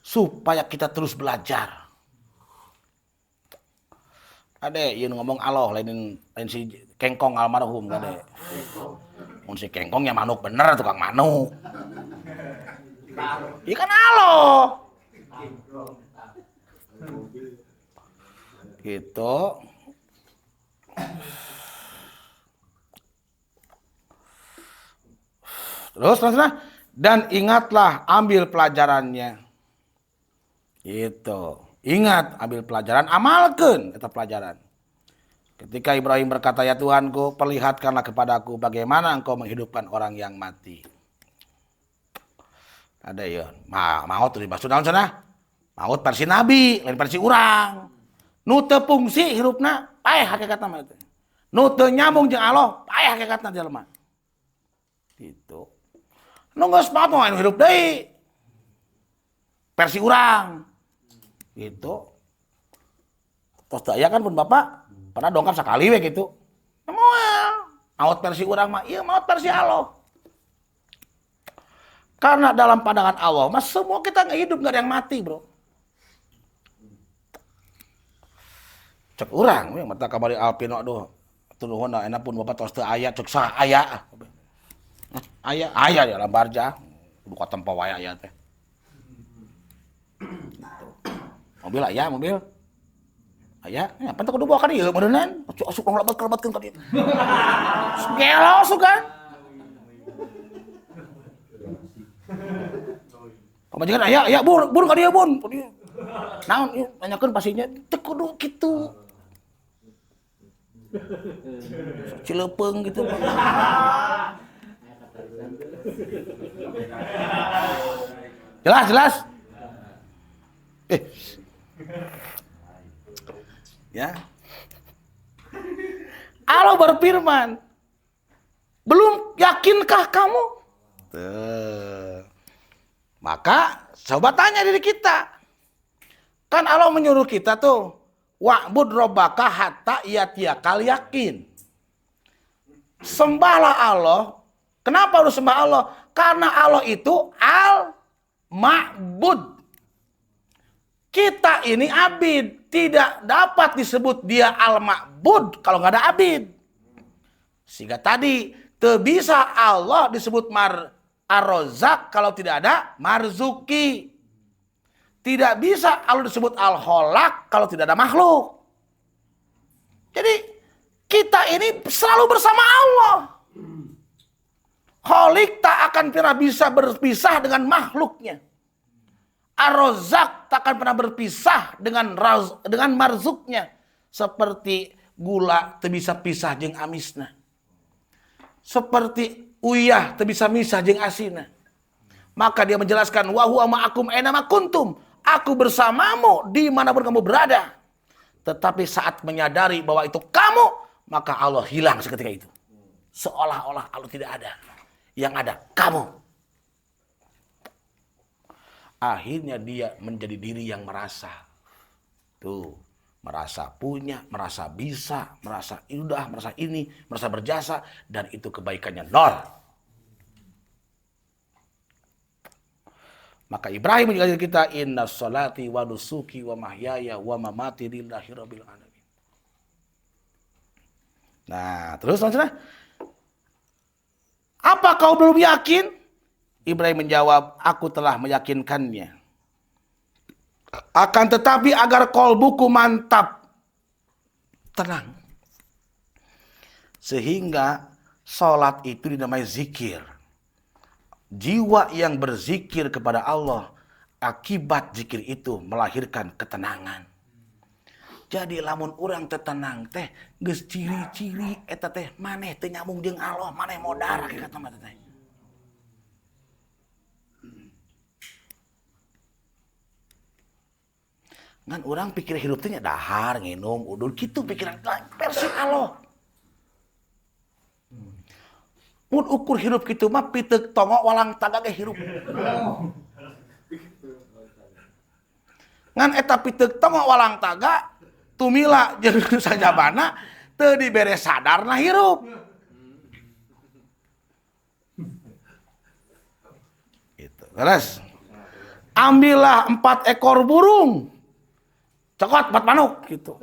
Supaya kita terus belajar. Ade, ieu ngomong Allah lain si Kengkong almarhum ade. Mun si Kengkong ya manuk bener tukang manuk. Ikan Allah. Gitu. Terus. Dan ingatlah, ambil pelajarannya. Gitu. Ingat, ambil pelajaran, amalkan kata pelajaran. Ketika Ibrahim berkata, "Ya Tuhanku, perlihatkanlah kepadaku bagaimana Engkau menghidupkan orang yang mati." Ada ya, maut tuh dimaksud naon cenah? Maut versi nabi, lain versi urang. Nu teu fungsi hirupna, paeh hakikatna mah teh. Nu teu nyambung jeung Allah, paeh hakikatna jelema. Gitu. Nu geus maot mah hirup deui. Versi urang. Gitu. Tos teu aya kan pun Bapak pernah dongkap sakali we gitu. Moal. Maut versi urang mah ieu maut versi Allah. Karena dalam pandangan Allah, mas semua kita nggak hidup, nggak ada yang mati, Bro. Cek urang, mata kamari Alpino, aduh, tunuhun, enak pun bapak tos teu aya, cek sah aya, aya di alam barja, buka tempat waya aya teh. Mobil aya, mobil, aya, ya, penting kudu bawa kan ieu, beneran, asup ngelabat-ngelabatkeun ka dieu. Gelo sugan. Pamajikan aya bun ka dieu bun. Naon ieu nanyakeun pasinya teu kudu kitu. Cilepeung gitu. Jelas. Ya. Allah berfirman, "Belum yakinkah kamu?" Maka coba tanya diri kita. Kan Allah menyuruh kita tuh, wa'bud rabbaka hatta yatiyakal yakin. Sembahlah Allah. Kenapa harus sembah Allah? Karena Allah itu al-ma'bud. Kita ini abid. Tidak dapat disebut dia al-ma'bud kalau nggak ada abid. Sehingga tadi, teu bisa Allah disebut Ar-Razzaq kalau tidak ada Marzuki. Tidak bisa Allah disebut Al-Khalaq kalau tidak ada makhluk. Jadi kita ini selalu bersama Allah. Khalik tak akan pernah bisa berpisah dengan makhluknya. Ar-Razzaq tak akan pernah berpisah dengan marzuknya. Seperti gula teu bisa pisah jeung amisna. Seperti uyah teu bisa misah jeung asina. Maka dia menjelaskan wa huwa ma'akum aina ma kuntum. Aku bersamamu dimanapun kamu berada. Tetapi saat menyadari bahwa itu kamu, maka Allah hilang seketika itu. Seolah-olah Allah tidak ada. Yang ada kamu. Akhirnya dia menjadi diri yang merasa. Tuh, merasa punya, merasa bisa, merasa indah, merasa ini, merasa berjasa, dan itu kebaikannya nol. Maka Ibrahim mengajar kita, inna sholati wa nusuki wa mahyaya wa mamati lillahi rabbil alamin. Nah, terus maksudnya, apa kau belum yakin? Ibrahim menjawab, aku telah meyakinkannya. Akan tetapi agar kolbuku mantap, tenang. Sehingga sholat itu dinamai zikir. Jiwa yang berzikir kepada Allah, akibat zikir itu melahirkan ketenangan. Jadi lamun urang tenang teh, geus ciri-ciri eta teh maneh teu nyambung jeung Allah, maneh modar ka kata mah teh. Ngan urang pikir hidup teh nya dahar, nginum, udul kitu pikiran versi Allah. Mun ukur hirup kitu mah piteuk tongok walang taga ge hirup. Ngan eta piteuk tongok walang taga tumila jeung sajabana teu dibere sadarna hirup. Gitu. Terus ambillah 4 ekor burung. Cokot 4 manuk gitu.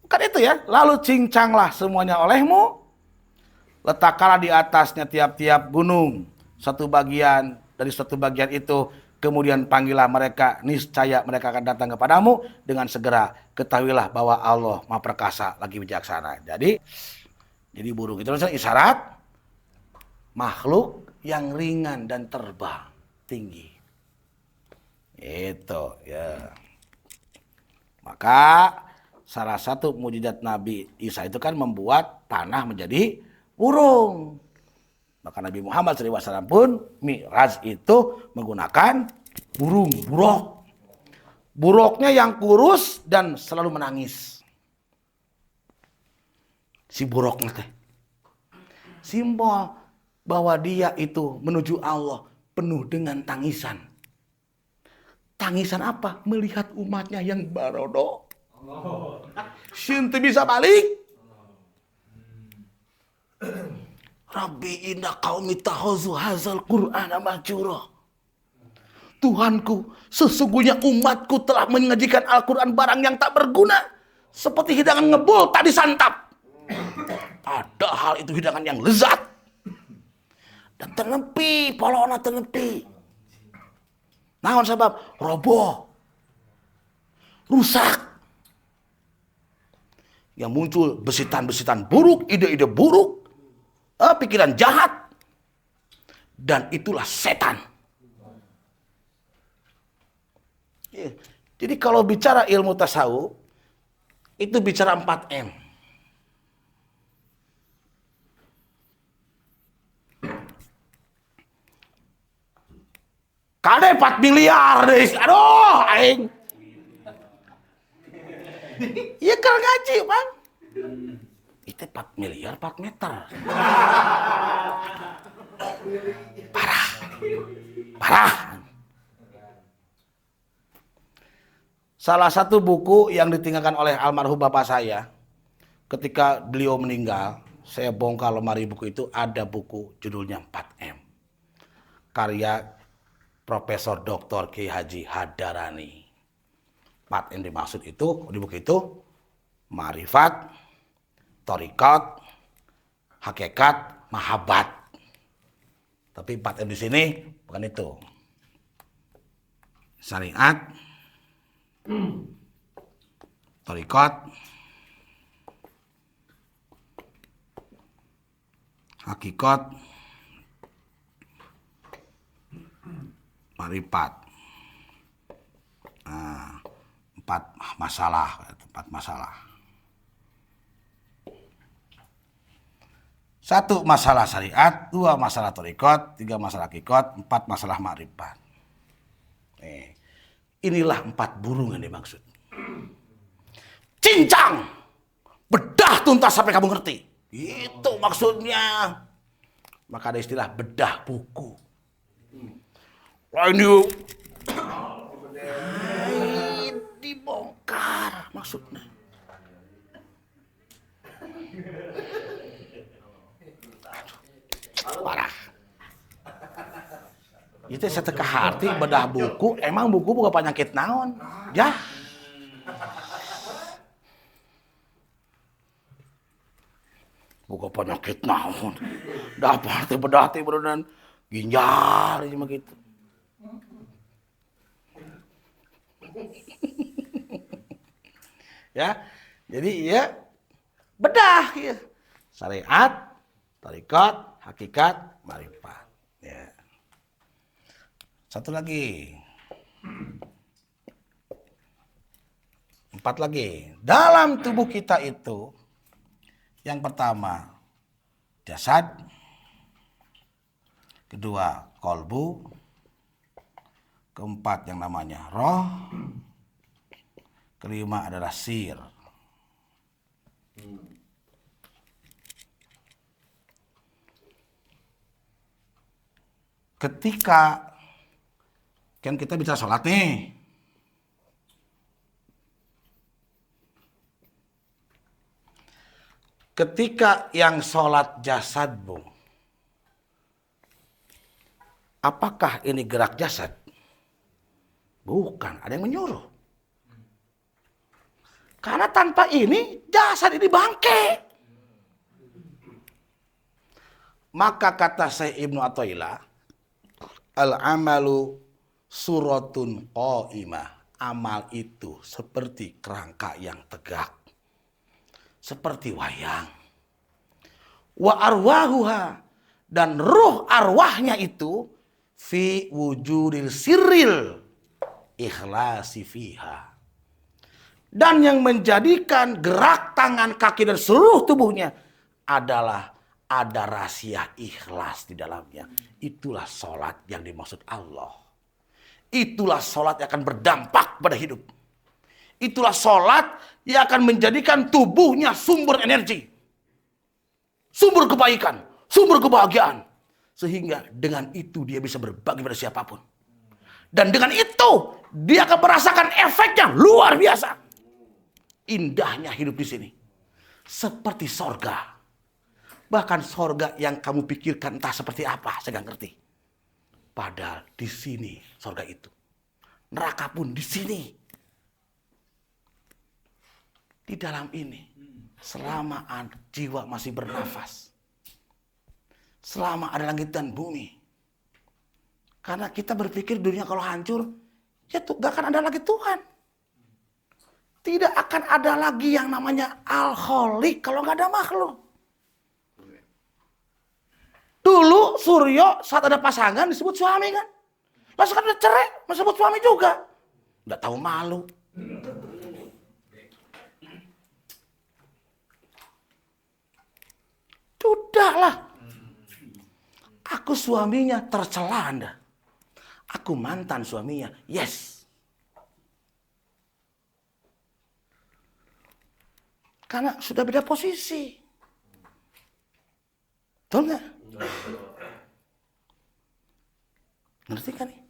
Kan itu ya, lalu cincanglah semuanya olehmu. Letakkanlah di atasnya tiap-tiap gunung satu bagian, dari satu bagian itu kemudian panggillah mereka, niscaya mereka akan datang kepadamu dengan segera. Ketahuilah bahwa Allah Maha Perkasa lagi bijaksana. Jadi burung itu adalah isyarat makhluk yang ringan dan terbang tinggi. Itu ya. Maka salah satu mukjizat Nabi Isa itu kan membuat panah menjadi burung. Maka Nabi Muhammad SAW pun Mi'raj itu menggunakan burung, buruk. Buruknya yang kurus dan selalu menangis. Si buruknya teh. Simbol bahwa dia itu menuju Allah penuh dengan tangisan. Tangisan apa? Melihat umatnya yang barodo. Shin teu bisa balik. Rabbi inna qaumi takhazu hadzal qur'ana mahjura. Tuhanku, sesungguhnya umatku telah menyajikan Al-Qur'an barang yang tak berguna, seperti hidangan ngebul tak disantap. Padahal itu hidangan yang lezat. Dan tenepi, polona tenepi. Naon sebab? Roboh. Rusak. Yang muncul besitan-besitan buruk, ide-ide buruk. Pikiran jahat, dan itulah setan. Jadi kalau bicara ilmu tasawuf itu bicara 4M. Kade 4 miliar deh, aduh, aing. Iya kan ngaji, Bang. Itu 4 miliar 4 meter. Parah. Salah satu buku yang ditinggalkan oleh almarhum bapak saya, ketika beliau meninggal, saya bongkar lemari buku itu, ada buku judulnya 4M. Karya Profesor Dr. Kiai Haji Hadarani. 4M dimaksud itu, di buku itu, ma'rifat, thariqat, hakikat, mahabbat. Tapi 4M di sini bukan itu. Syariat, thariqat, hakikat, Makrifat. Nah, 4 masalah. 1 masalah syariat, 2 masalah thariqat, 3 masalah hakikat, 4 masalah makrifat. Inilah 4 burung yang dimaksud. Cincang, bedah tuntas sampai kamu ngerti. Itu maksudnya. Maka ada istilah bedah buku. Wah ini dibongkar maksudnya. Parah. Itu seteka hati bedah buku. Emang buku bukan penyakit naon? Ya. Bukan penyakit naon. Dapat bedah teh beneran ginjal cuma gitu. Ya. Jadi ya bedah ya. Syariat, thariqat, hakikat, makrifat. Ya. 1 lagi. 4 lagi. Dalam tubuh kita itu, yang pertama jasad, kedua kolbu, keempat yang namanya roh, kelima adalah sir. Ketika kan kita bisa sholat nih. Ketika yang sholat jasadmu, apakah ini gerak jasad? Bukan, ada yang menyuruh. Karena tanpa ini jasad ini bangke. Maka kata Syekh Ibnu Athaillah, al-amalu suratun qaimah. Amal itu seperti kerangka yang tegak. Seperti wayang. Wa arwahuha, dan ruh arwahnya itu fi wujudil sirril ikhlasi fiha. Dan yang menjadikan gerak tangan, kaki dan seluruh tubuhnya adalah ada rahasia ikhlas di dalamnya. Itulah sholat yang dimaksud Allah. Itulah sholat yang akan berdampak pada hidup. Itulah sholat yang akan menjadikan tubuhnya sumber energi. Sumber kebaikan. Sumber kebahagiaan. Sehingga dengan itu dia bisa berbagi pada siapapun. Dan dengan itu dia akan merasakan efeknya luar biasa. Indahnya hidup di sini. Seperti sorga. Bahkan sorga yang kamu pikirkan entah seperti apa, saya gak ngerti. Padahal di sini sorga itu. Neraka pun di sini. Di dalam ini. Selama jiwa masih bernafas. Selama ada langit dan bumi. Karena kita berpikir dunia kalau hancur, ya tuh gak akan ada lagi Tuhan. Tidak akan ada lagi yang namanya alkoholik kalau gak ada makhluk. Dulu Suryo saat ada pasangan disebut suami kan. Lalu sekarang udah cerai, disebut suami juga. Udah tahu malu. Sudahlah. Aku suaminya tercela Anda. Aku mantan suaminya. Yes. Karena sudah beda posisi. Betul nggak? Ngerti kan nih?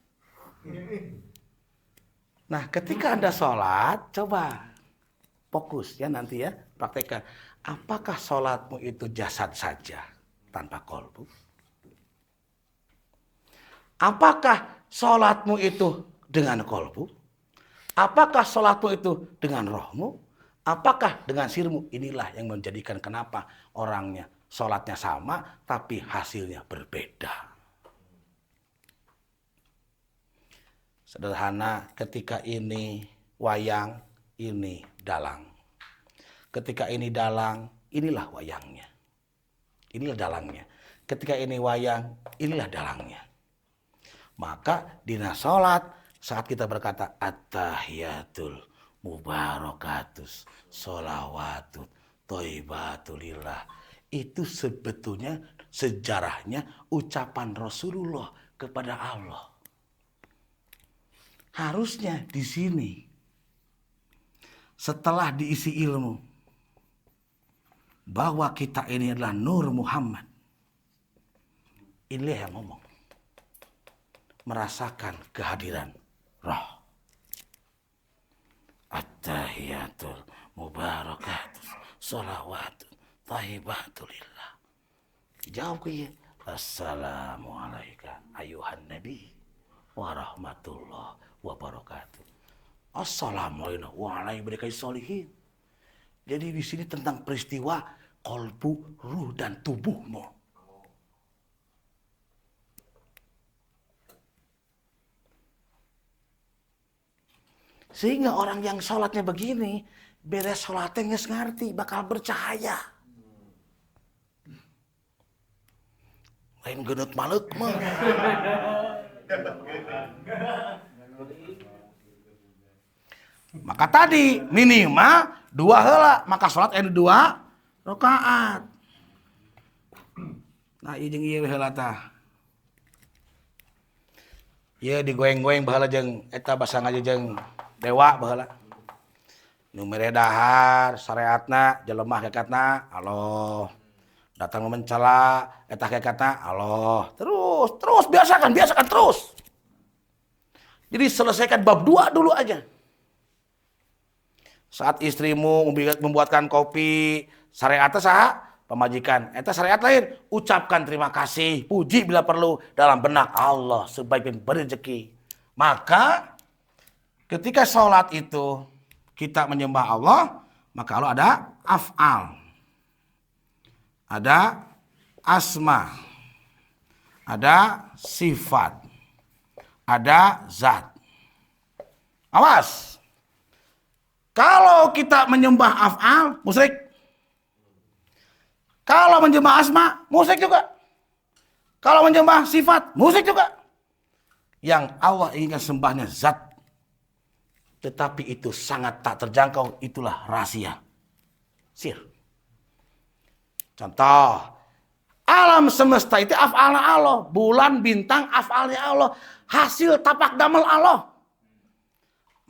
Nah, ketika Anda sholat, coba fokus ya nanti ya, praktekkan. Apakah sholatmu itu jasad saja tanpa kolbu? Apakah sholatmu itu dengan kolbu? Apakah sholatmu itu dengan rohmu? Apakah dengan sirmu? Inilah yang menjadikan kenapa orangnya sholatnya sama tapi hasilnya berbeda. Sederhana, ketika ini wayang, ini dalang. Ketika ini dalang, inilah wayangnya. Inilah dalangnya. Ketika ini wayang, inilah dalangnya. Maka dina salat saat kita berkata at-tahiyatul mubarakatus sholawatut thayyibatulillah, itu sebetulnya sejarahnya ucapan Rasulullah kepada Allah. Harusnya di sini setelah diisi ilmu bahwa kita ini adalah Nur Muhammad, inilah yang ngomong, merasakan kehadiran roh. At-tahiyatul mubarakatus sholawatut thayyibatulillah. Jawab ke ya. Assalamualaikum ayuhan nabi warahmatullah wabarakatuh. Assalamualaikum warahmatullahi wabarakatuh. Jadi di sini tentang peristiwa kolbu, ruh dan tubuhmu. Sehingga orang yang sholatnya begini, beres sholatnya nggak ngerti, bakal bercahaya. Lain genut maluk mah. Maka tadi minimal 2 heula, maka sholat anu 2 rakaat. Nah, ieu jeung ieu heula tah. Ieu digoeng-goeng baheula jeung eta basa ngaji jeung dewa baheula. Nu mere dahar syariatna jelema hakikatna Allah. Datang mencela eta hakikatna Allah. Terus biasakan terus. Jadi selesaikan bab 2 dulu aja. Saat istrimu membuatkan kopi, syariatnya saha? Pemajikan. Eta syariat lain, ucapkan terima kasih, puji bila perlu dalam benak Allah sebaik berrezeki. Maka ketika sholat itu kita menyembah Allah, maka Allah ada af'al, ada asma, ada sifat, ada zat. Awas. Kalau kita menyembah af'al, musyrik. Kalau menyembah asma, musyrik juga. Kalau menyembah sifat, musyrik juga. Yang Allah inginkan sembahnya zat. Tetapi itu sangat tak terjangkau, itulah rahasia. Sir. Contoh, alam semesta itu af'alnya Allah. Bulan, bintang, af'alnya Allah. Hasil tapak damel Allah.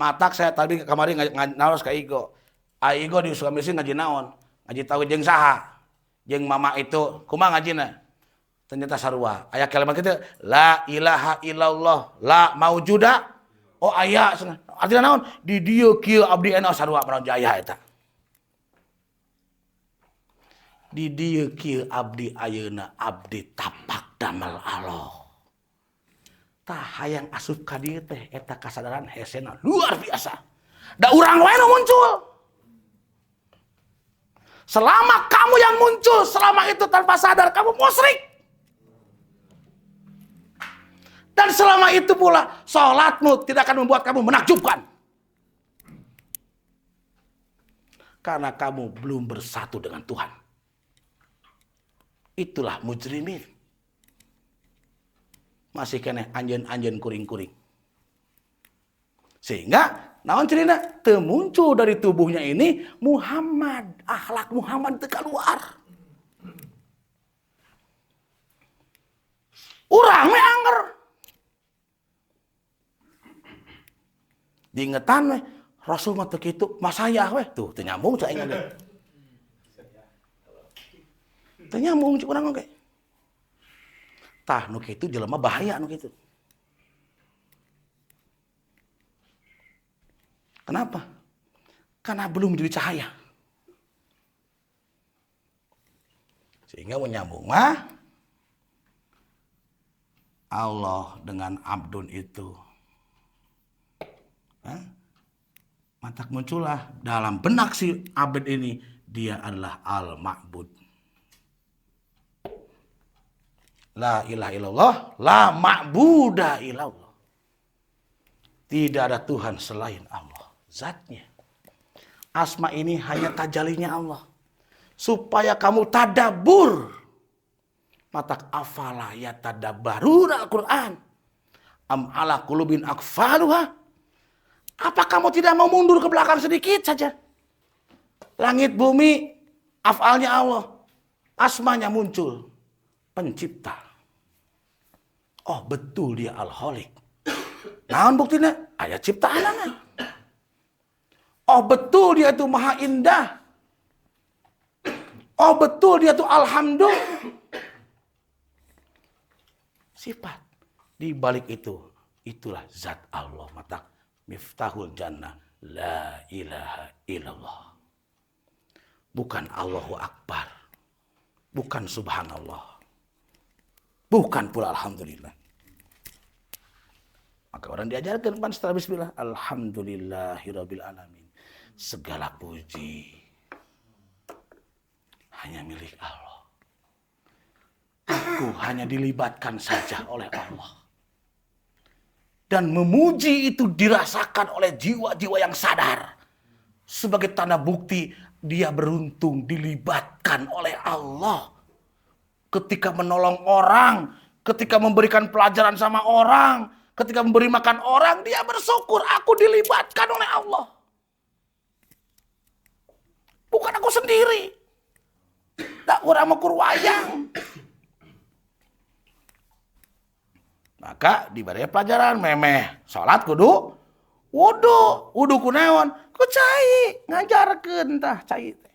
Matak saya tadi kemarin ngaros ka Igo. Igo di Sukamiskin ngaji naon? Ngaji tauhid jeung saha? Jeung mama itu kumaha ngajina? Ternyata sarua. Aya kalimat kitu, la ilaha illallah, la maujuda. Oh aya cenah. Artina naon? Di dieu kieu abdi ena sarua manaon jaya eta. Di dieu kieu abdi ayeuna abdi tapak damel Allah. Tah hayang asup ka dieu teh eta kasadaran hesena luar biasa. Da urang wae nu muncul. Selama kamu yang muncul selama itu tanpa sadar kamu musyrik. Dan selama itu pula salatmu tidak akan membuat kamu menakjubkan. Karena kamu belum bersatu dengan Tuhan. Itulah mujrimin. Masih kena anjeun-anjeun kuring-kuring. Sehingga naon cerita teu muncul dari tubuhnya ini Muhammad, akhlak Muhammad teu keluar. Urang we anger. Diingetan we Rasul mah teu kitu, masayah we. Tuh teu nyambung cai aing ge. Teu nyambung cik urang ge. Tah nu kitu jelema bahaya nu kitu. Kenapa? Karena belum jadi cahaya. Sehingga menyambung mah Allah dengan abdun itu. Mantak muncullah dalam benak si abd ini dia adalah al-ma'bud. La ilaha illallah, la ma'buda illallah. Tidak ada Tuhan selain Allah. Zatnya. Asma ini hanya tajalinya Allah. Supaya kamu tadabur. Matak afala ya tadabbaruna Al-Quran. Am ala qulubin akfaluha. Apa kamu tidak mau mundur ke belakang sedikit saja? Langit bumi, af'alnya Allah. Asmanya muncul. Pencipta. Oh betul dia Al-Khaliq. Naon buktinya? Ayat ciptaan. Oh betul dia itu maha indah. Oh betul dia itu alhamdulillah. Sifat. Di balik itu, itulah zat Allah. Mata miftahul jannah. La ilaha illallah. Bukan Allahu Akbar. Bukan subhanallah. Bukan pula alhamdulillah. Maka orang diajarkan kan setelah bismillah. Alhamdulillahirabbil alamin. Segala puji hanya milik Allah. Aku hanya dilibatkan saja oleh Allah. Dan memuji itu dirasakan oleh jiwa-jiwa yang sadar. Sebagai tanda bukti dia beruntung dilibatkan oleh Allah. Ketika menolong orang, ketika memberikan pelajaran sama orang, ketika memberi makan orang, dia bersyukur aku dilibatkan oleh Allah. Bukan aku sendiri. Tak kurang mekur wayang. Maka diberi pelajaran memeh. Salat kudu wudu. Wudu kunaon? Ku cai. Ngajarkeun tah cai teh.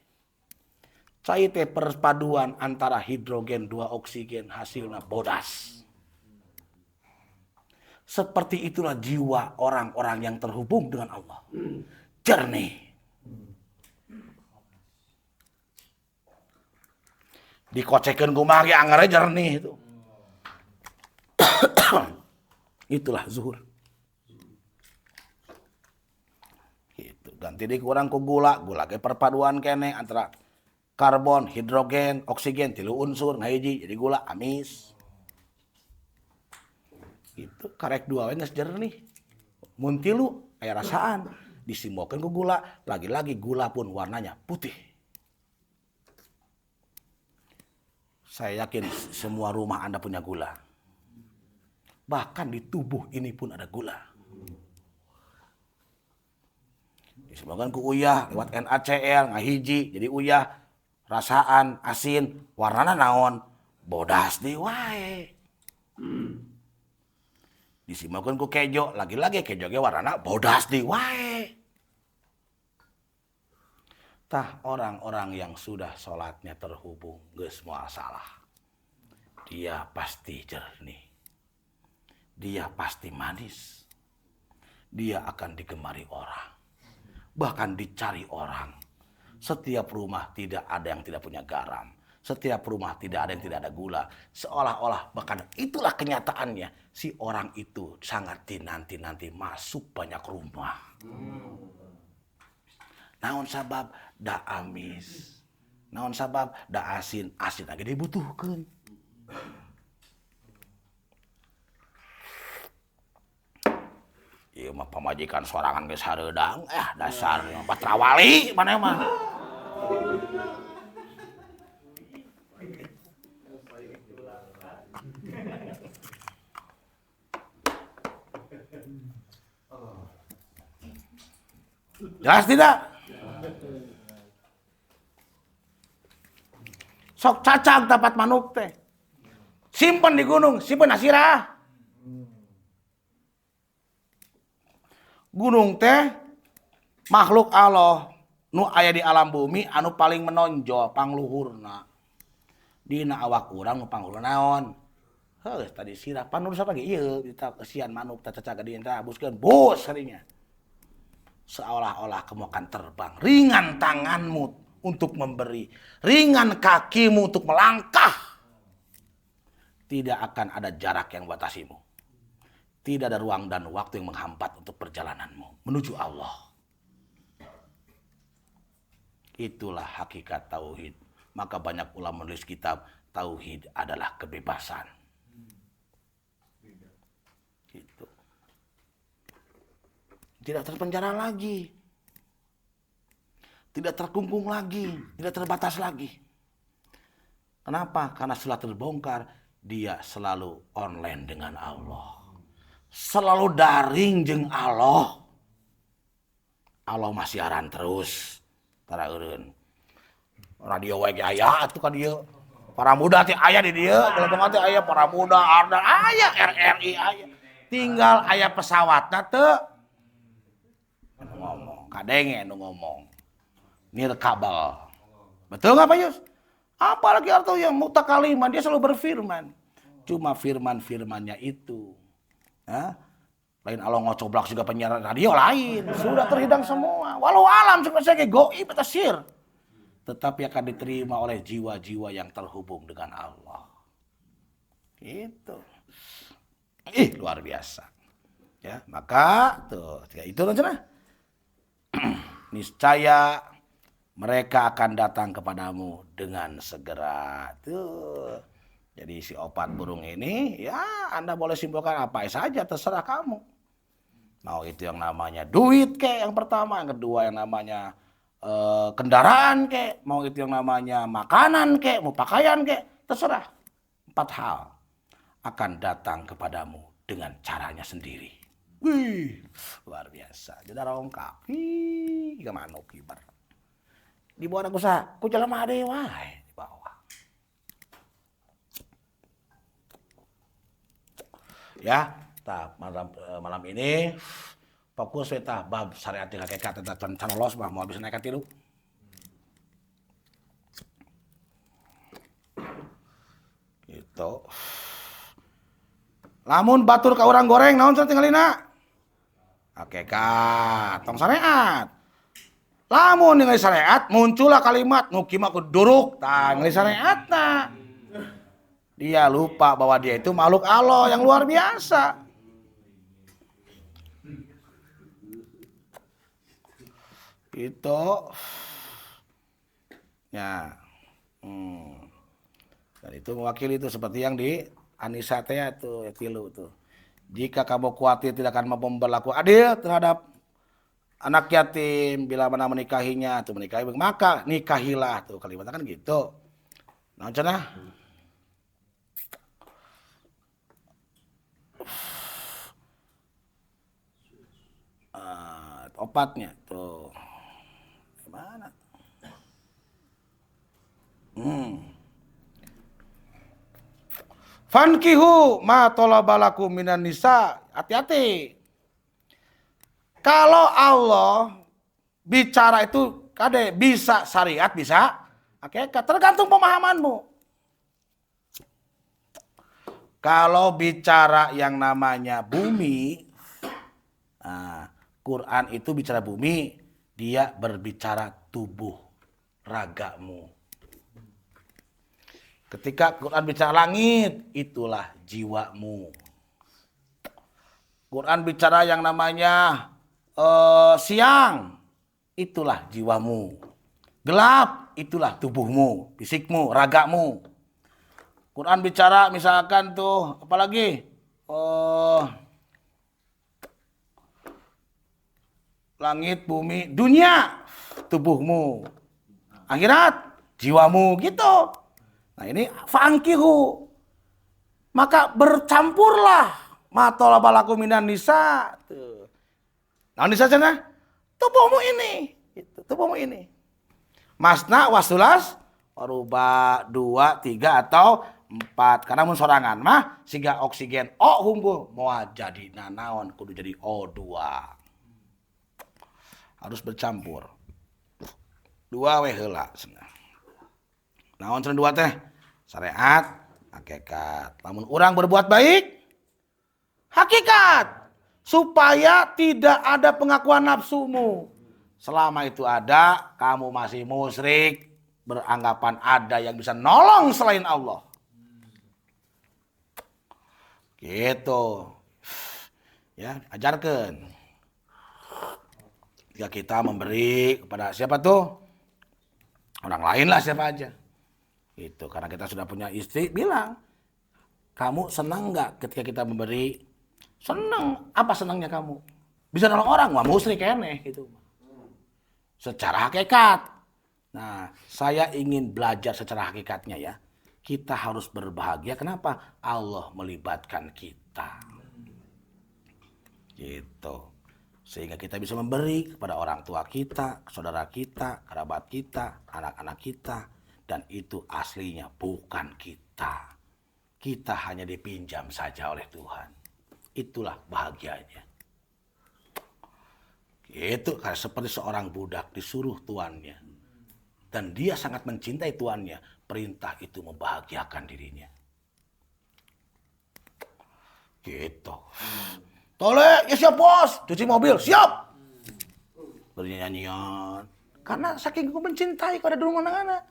Cai teh perpaduan antara hidrogen 2 oksigen hasilnya bodas. Seperti itulah jiwa orang-orang yang terhubung dengan Allah. Jernih. Dikocekeun kumaha ge anggarnya jernih itu. Itulah zuhur. Gitu. Ganti dikurang ku gula. Gula ke perpaduan kene antara karbon, hidrogen, oksigen, 3 unsur ngahiji jadi gula amis. Gitu. Karek 2 we geus jernih. Mun 3 aya rasaan. Disimbolkeun ku gula, lagi-lagi gula pun warnanya putih. Saya yakin semua rumah Anda punya gula. Bahkan di tubuh ini pun ada gula. Disebabkan ku uyah lewat NaCl ngahiji jadi uyah, rasaan, asin, warnana naon? Bodas deui wae. Disebabkan ku kejo, lagi-lagi kejo ge warnana bodas deui wae. Tah orang-orang yang sudah sholatnya terhubung, geus moal salah. Dia pasti jernih. Dia pasti manis. Dia akan digemari orang. Bahkan dicari orang. Setiap rumah tidak ada yang tidak punya garam. Setiap rumah tidak ada yang tidak ada gula. Seolah-olah bahkan itulah kenyataannya. Si orang itu sangat dinanti-nanti masuk banyak rumah. Naon sabab da amis. Naon sabab da asin. Asin lagi dibutuhkeun. Ieu mah pamajikan sorangan geus hareudang. Dasar patrawali mana mah. Jelas tidak? Sok cacag dapat manuk teh. Simpen di gunung, simpen asirah. Gunung teh makhluk Allah nu aya di alam bumi anu paling menonjol pangluhurna. Dina awak urang nu pangluhurna naon? Heuh tadi sirah panur sapa ge ieu kesian manuk teh cacag di teh habuskeun bus harinya. Seolah-olah kamu akan terbang. Ringan tanganmu untuk memberi. Ringan kakimu untuk melangkah. Tidak akan ada jarak yang membatasimu. Tidak ada ruang dan waktu yang menghambat untuk perjalananmu menuju Allah. Itulah hakikat tauhid. Maka banyak ulama menulis kitab tauhid adalah kebebasan. Gitu. Tidak terpenjara lagi. Tidak terkungkung lagi. Tidak terbatas lagi. Kenapa? Karena setelah terbongkar, dia selalu online dengan Allah. selalu daring jeung Allah. Allah masih siaran terus. Tara eureun. Radio wae aya atuh ka dieu. Para muda teh aya di dieu, jelema teh aya para muda, ada aya RRI aya. Tinggal aya pesawatna teu ngomong, kadenge nu ngomong. Nirkabel. Betul nggak Pak Yus? Apalagi artinya mutakaliman, dia selalu berfirman. Cuma firman-firmannya itu. Lain Allah ngocoblak juga penyiaran radio lain. Sudah terhidang semua. Walau alam sebenarnya goib atau sir. Tetapi akan diterima oleh jiwa-jiwa yang terhubung dengan Allah. Gitu. Luar biasa. Ya, maka tuh, itu aja. Niscaya mereka akan datang kepadamu dengan segera. Tuh. Jadi si opat burung ini, ya Anda boleh simpulkan apa saja, terserah kamu. Mau itu yang namanya duit kek yang pertama, yang kedua yang namanya kendaraan kek, mau itu yang namanya makanan kek, mau pakaian kek, terserah. 4 hal akan datang kepadamu dengan caranya sendiri. Wih, luar biasa. Jadi rongkap. Gimana kibar. Di bawah aku sah, ku jalan mah ada wae di bawah. Ya, malam ini fokus kita bab syariat di hakikat tentang canolos mah mau bisa naik tilu. Gitu. Lamun batur ka urang goreng naon cenah tinggalina? Hakikat, tong syariat. Lamun ningali syariat muncullah kalimat nu kieu mah kudu duruk, tah ningali syariatna. Dia lupa bahwa dia itu makhluk Allah yang luar biasa. Itu ya. Dan itu mewakili itu seperti yang di Anisa teh tuh tilu tuh. Jika kamu khawatir tidak akan mampu berlaku adil terhadap anak yatim bila mana menikahinya atau menikahi maka nikahilah tuh kalimatnya kan gitu. Nah cenah. Opatnya tuh. Gimana? Fankihu ma talabalakum minan nisa. Hati-hati. Kalau Allah bicara itu kade bisa syariat bisa hakikat tergantung pemahamanmu. Kalau bicara yang namanya bumi, Quran itu bicara bumi, dia berbicara tubuh ragamu. Ketika Quran bicara langit, itulah jiwamu. Quran bicara yang namanya siang, itulah jiwamu. Gelap, itulah tubuhmu, fisikmu, ragamu. Quran bicara misalkan tuh, apalagi langit, bumi, dunia, tubuhmu, akhirat, jiwamu, gitu. Nah ini fangkihu, maka bercampurlah matolabalakum minan nisa. Nah nisa sana, tubuhmu ini, gitu, tubuhmu ini. Masna wasulas, waruba 2, 3 atau 4. Karena mun sorangan mah siga oksigen O hunggul moal jadi nanaon kudu jadi O2. Harus bercampur. 2 we heula cenah. Naon cenah 2 teh? Syariat, hakikat. Lamun urang berbuat baik, hakikat. Supaya tidak ada pengakuan nafsumu. Selama itu ada, kamu masih musyrik, beranggapan ada yang bisa nolong selain Allah. Gitu. Ya, ajarkan. Jika kita memberi kepada siapa tuh? Orang lain lah siapa aja. Itu karena kita sudah punya istri, bilang, kamu senang nggak ketika kita memberi? Senang. Apa senangnya kamu? Bisa nolong orang, wah musyrik keneh gitu. Secara hakikat. Nah, saya ingin belajar secara hakikatnya ya. Kita harus berbahagia. Kenapa? Allah melibatkan kita. Gitu. Sehingga kita bisa memberi kepada orang tua kita, saudara kita, kerabat kita, anak-anak kita. Dan itu aslinya bukan kita. Kita hanya dipinjam saja oleh Tuhan. Itulah bahagianya. Itu kayak seperti seorang budak disuruh tuannya. Dan dia sangat mencintai tuannya. Perintah itu membahagiakan dirinya. Gitu. Tole, ya siap bos. Cuci mobil, siap. Bernyanyian. Karena saking ku mencintai kepada dulu anak-anak.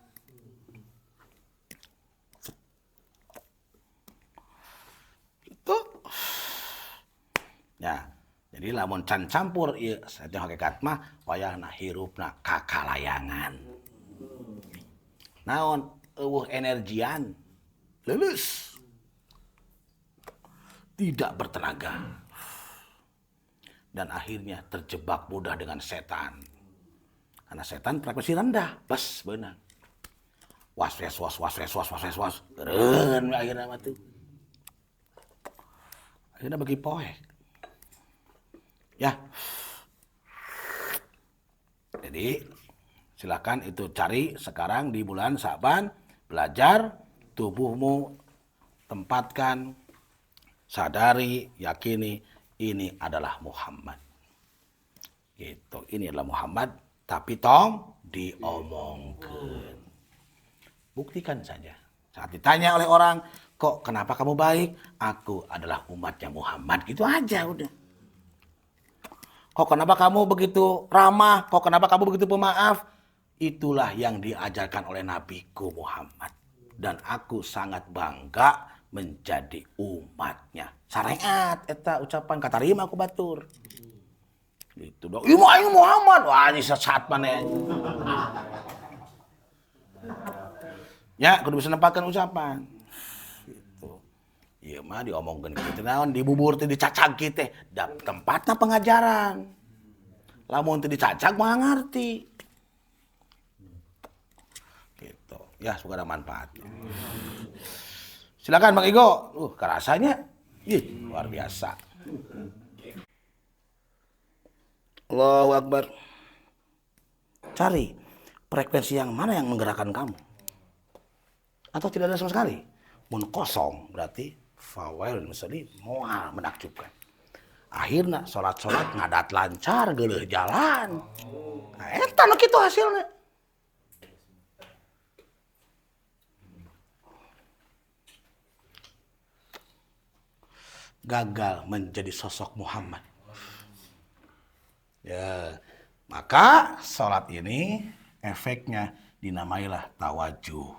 Itu. Ya, jadi lamun can campur ieu saja hakikat mah wayahna hirupna kakalayangan. Naon eueuh energian. Lulus. Tidak bertenaga. Dan akhirnya terjebak mudah dengan setan. Karena setan frekuensi rendah, bas beunang. Was. Keren akhirnya mah tuh. Akhirnya bagi poek. Ya. Jadi silakan itu cari sekarang di bulan Sa'ban, belajar tubuhmu, tempatkan, sadari, yakini ini adalah Muhammad. Gitu. Ini adalah Muhammad, tapi tong diomongkeun. Buktikan saja. Saat ditanya oleh orang, kok kenapa kamu baik? Aku adalah umatnya Muhammad. Gitu aja udah. Kok kenapa kamu begitu ramah? Kok kenapa kamu begitu pemaaf? Itulah yang diajarkan oleh Nabiku Muhammad. Dan aku sangat bangga menjadi umatnya. Sareat eta ucapan katarima aku batur. Gitu dong. Ieu mah Muhammad. Wah, ini sesat maneh. Ya, kudu bisa nempatkan ucapan. Gitu. Ieu mah diomongkeun kitu naon dibubur teh dicacag kitu teh. Tempatna pengajaran. Lamun teu dicacag mah ngarti. Gitu. Ya, semoga ada manfaatnya. Silakan Bang Igo. Kerasanya luar biasa. Allahu Akbar. Cari frekuensi yang mana yang menggerakkan kamu. Atau tidak ada sama sekali. Mun kosong berarti fawail muslim moal menakjubkan. Akhirnya sholat-sholat ngadat lancar geuleuh jalan. Nah, eta nu kitu hasilna. Gagal menjadi sosok Muhammad. Ya, maka sholat ini efeknya dinamailah tawajuh.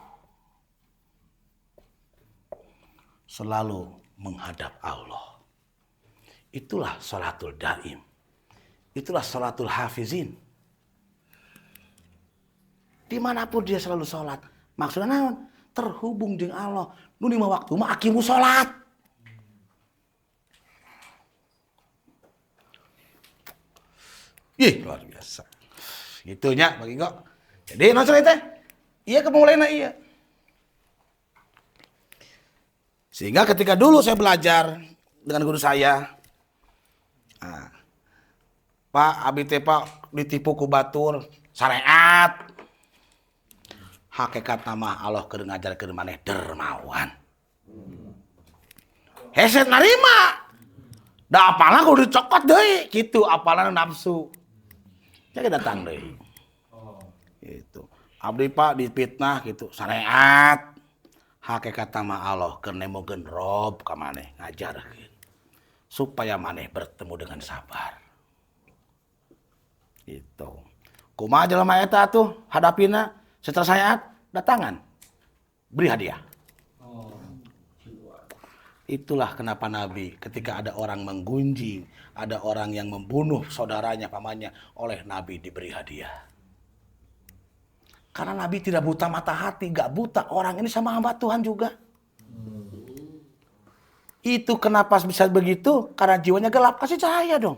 Selalu menghadap Allah. Itulah sholatul daim. Itulah sholatul hafizin. Dimanapun dia selalu sholat. Maksudnya naon? Terhubung dengan Allah. Nu lima waktu mah akimu sholat. Luar biasa. Gitunya Bang Igo. Jadi nonton teh. Iya kemulainya iya. Sehingga ketika dulu saya belajar dengan guru saya. Nah, Pak abi teh Pak ditipu ku batur syariat. Hakikat nama Allah keur ngajarkeun maneh dermawan. Heset narima. Da apalah kudu dicokot deui kitu apalana nafsu. Jadi datang deh. Gitu. Abdi Pak dipitnah gitu. Syariat. Hakikat nama Allah. Kenemogen rob ka maneh. Ngajarkeun. Supaya maneh bertemu dengan sabar. Gitu. Kumaha jelema eta tuh hadapina setelah syariat datangan. Beri hadiah. Itulah kenapa Nabi ketika ada orang menggunjing, ada orang yang membunuh saudaranya, pamannya, oleh Nabi diberi hadiah. Karena Nabi tidak buta mata hati, gak buta orang ini sama hamba Tuhan juga. Itu kenapa bisa begitu? Karena jiwanya gelap, kasih cahaya dong.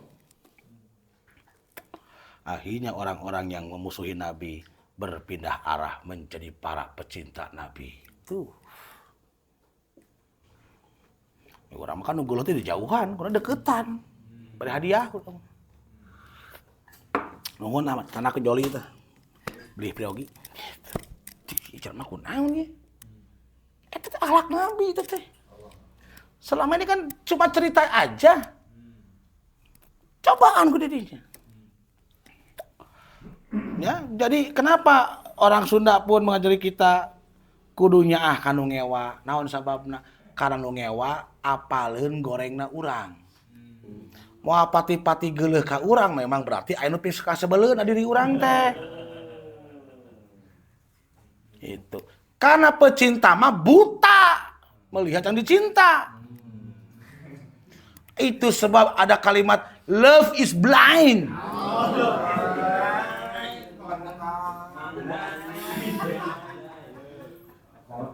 Akhirnya orang-orang yang memusuhi Nabi berpindah arah menjadi para pecinta Nabi. Tuh. Orang kan nunggu di jauhan, kurang deketan. Beri hadiah ku. Nuhun amat tanah ke joli teh. Beli priogi. Jelema kunaon ge? Eta teh akhlak Nabi itu teh. Selama ini kan cuma cerita aja. Cobaan ku didinya. Ya, jadi kenapa orang Sunda pun mengajari kita kudunya kanu ngewa, naon sababna? Karena nu ngewa apaleun gorengna urang. Mau pati-pati geuleuh ka urang memang berarti aya nu pis kasebeleun diri urang teh. Itu. Karena pecinta mah buta melihat yang dicinta. Itu sebab ada kalimat love is blind.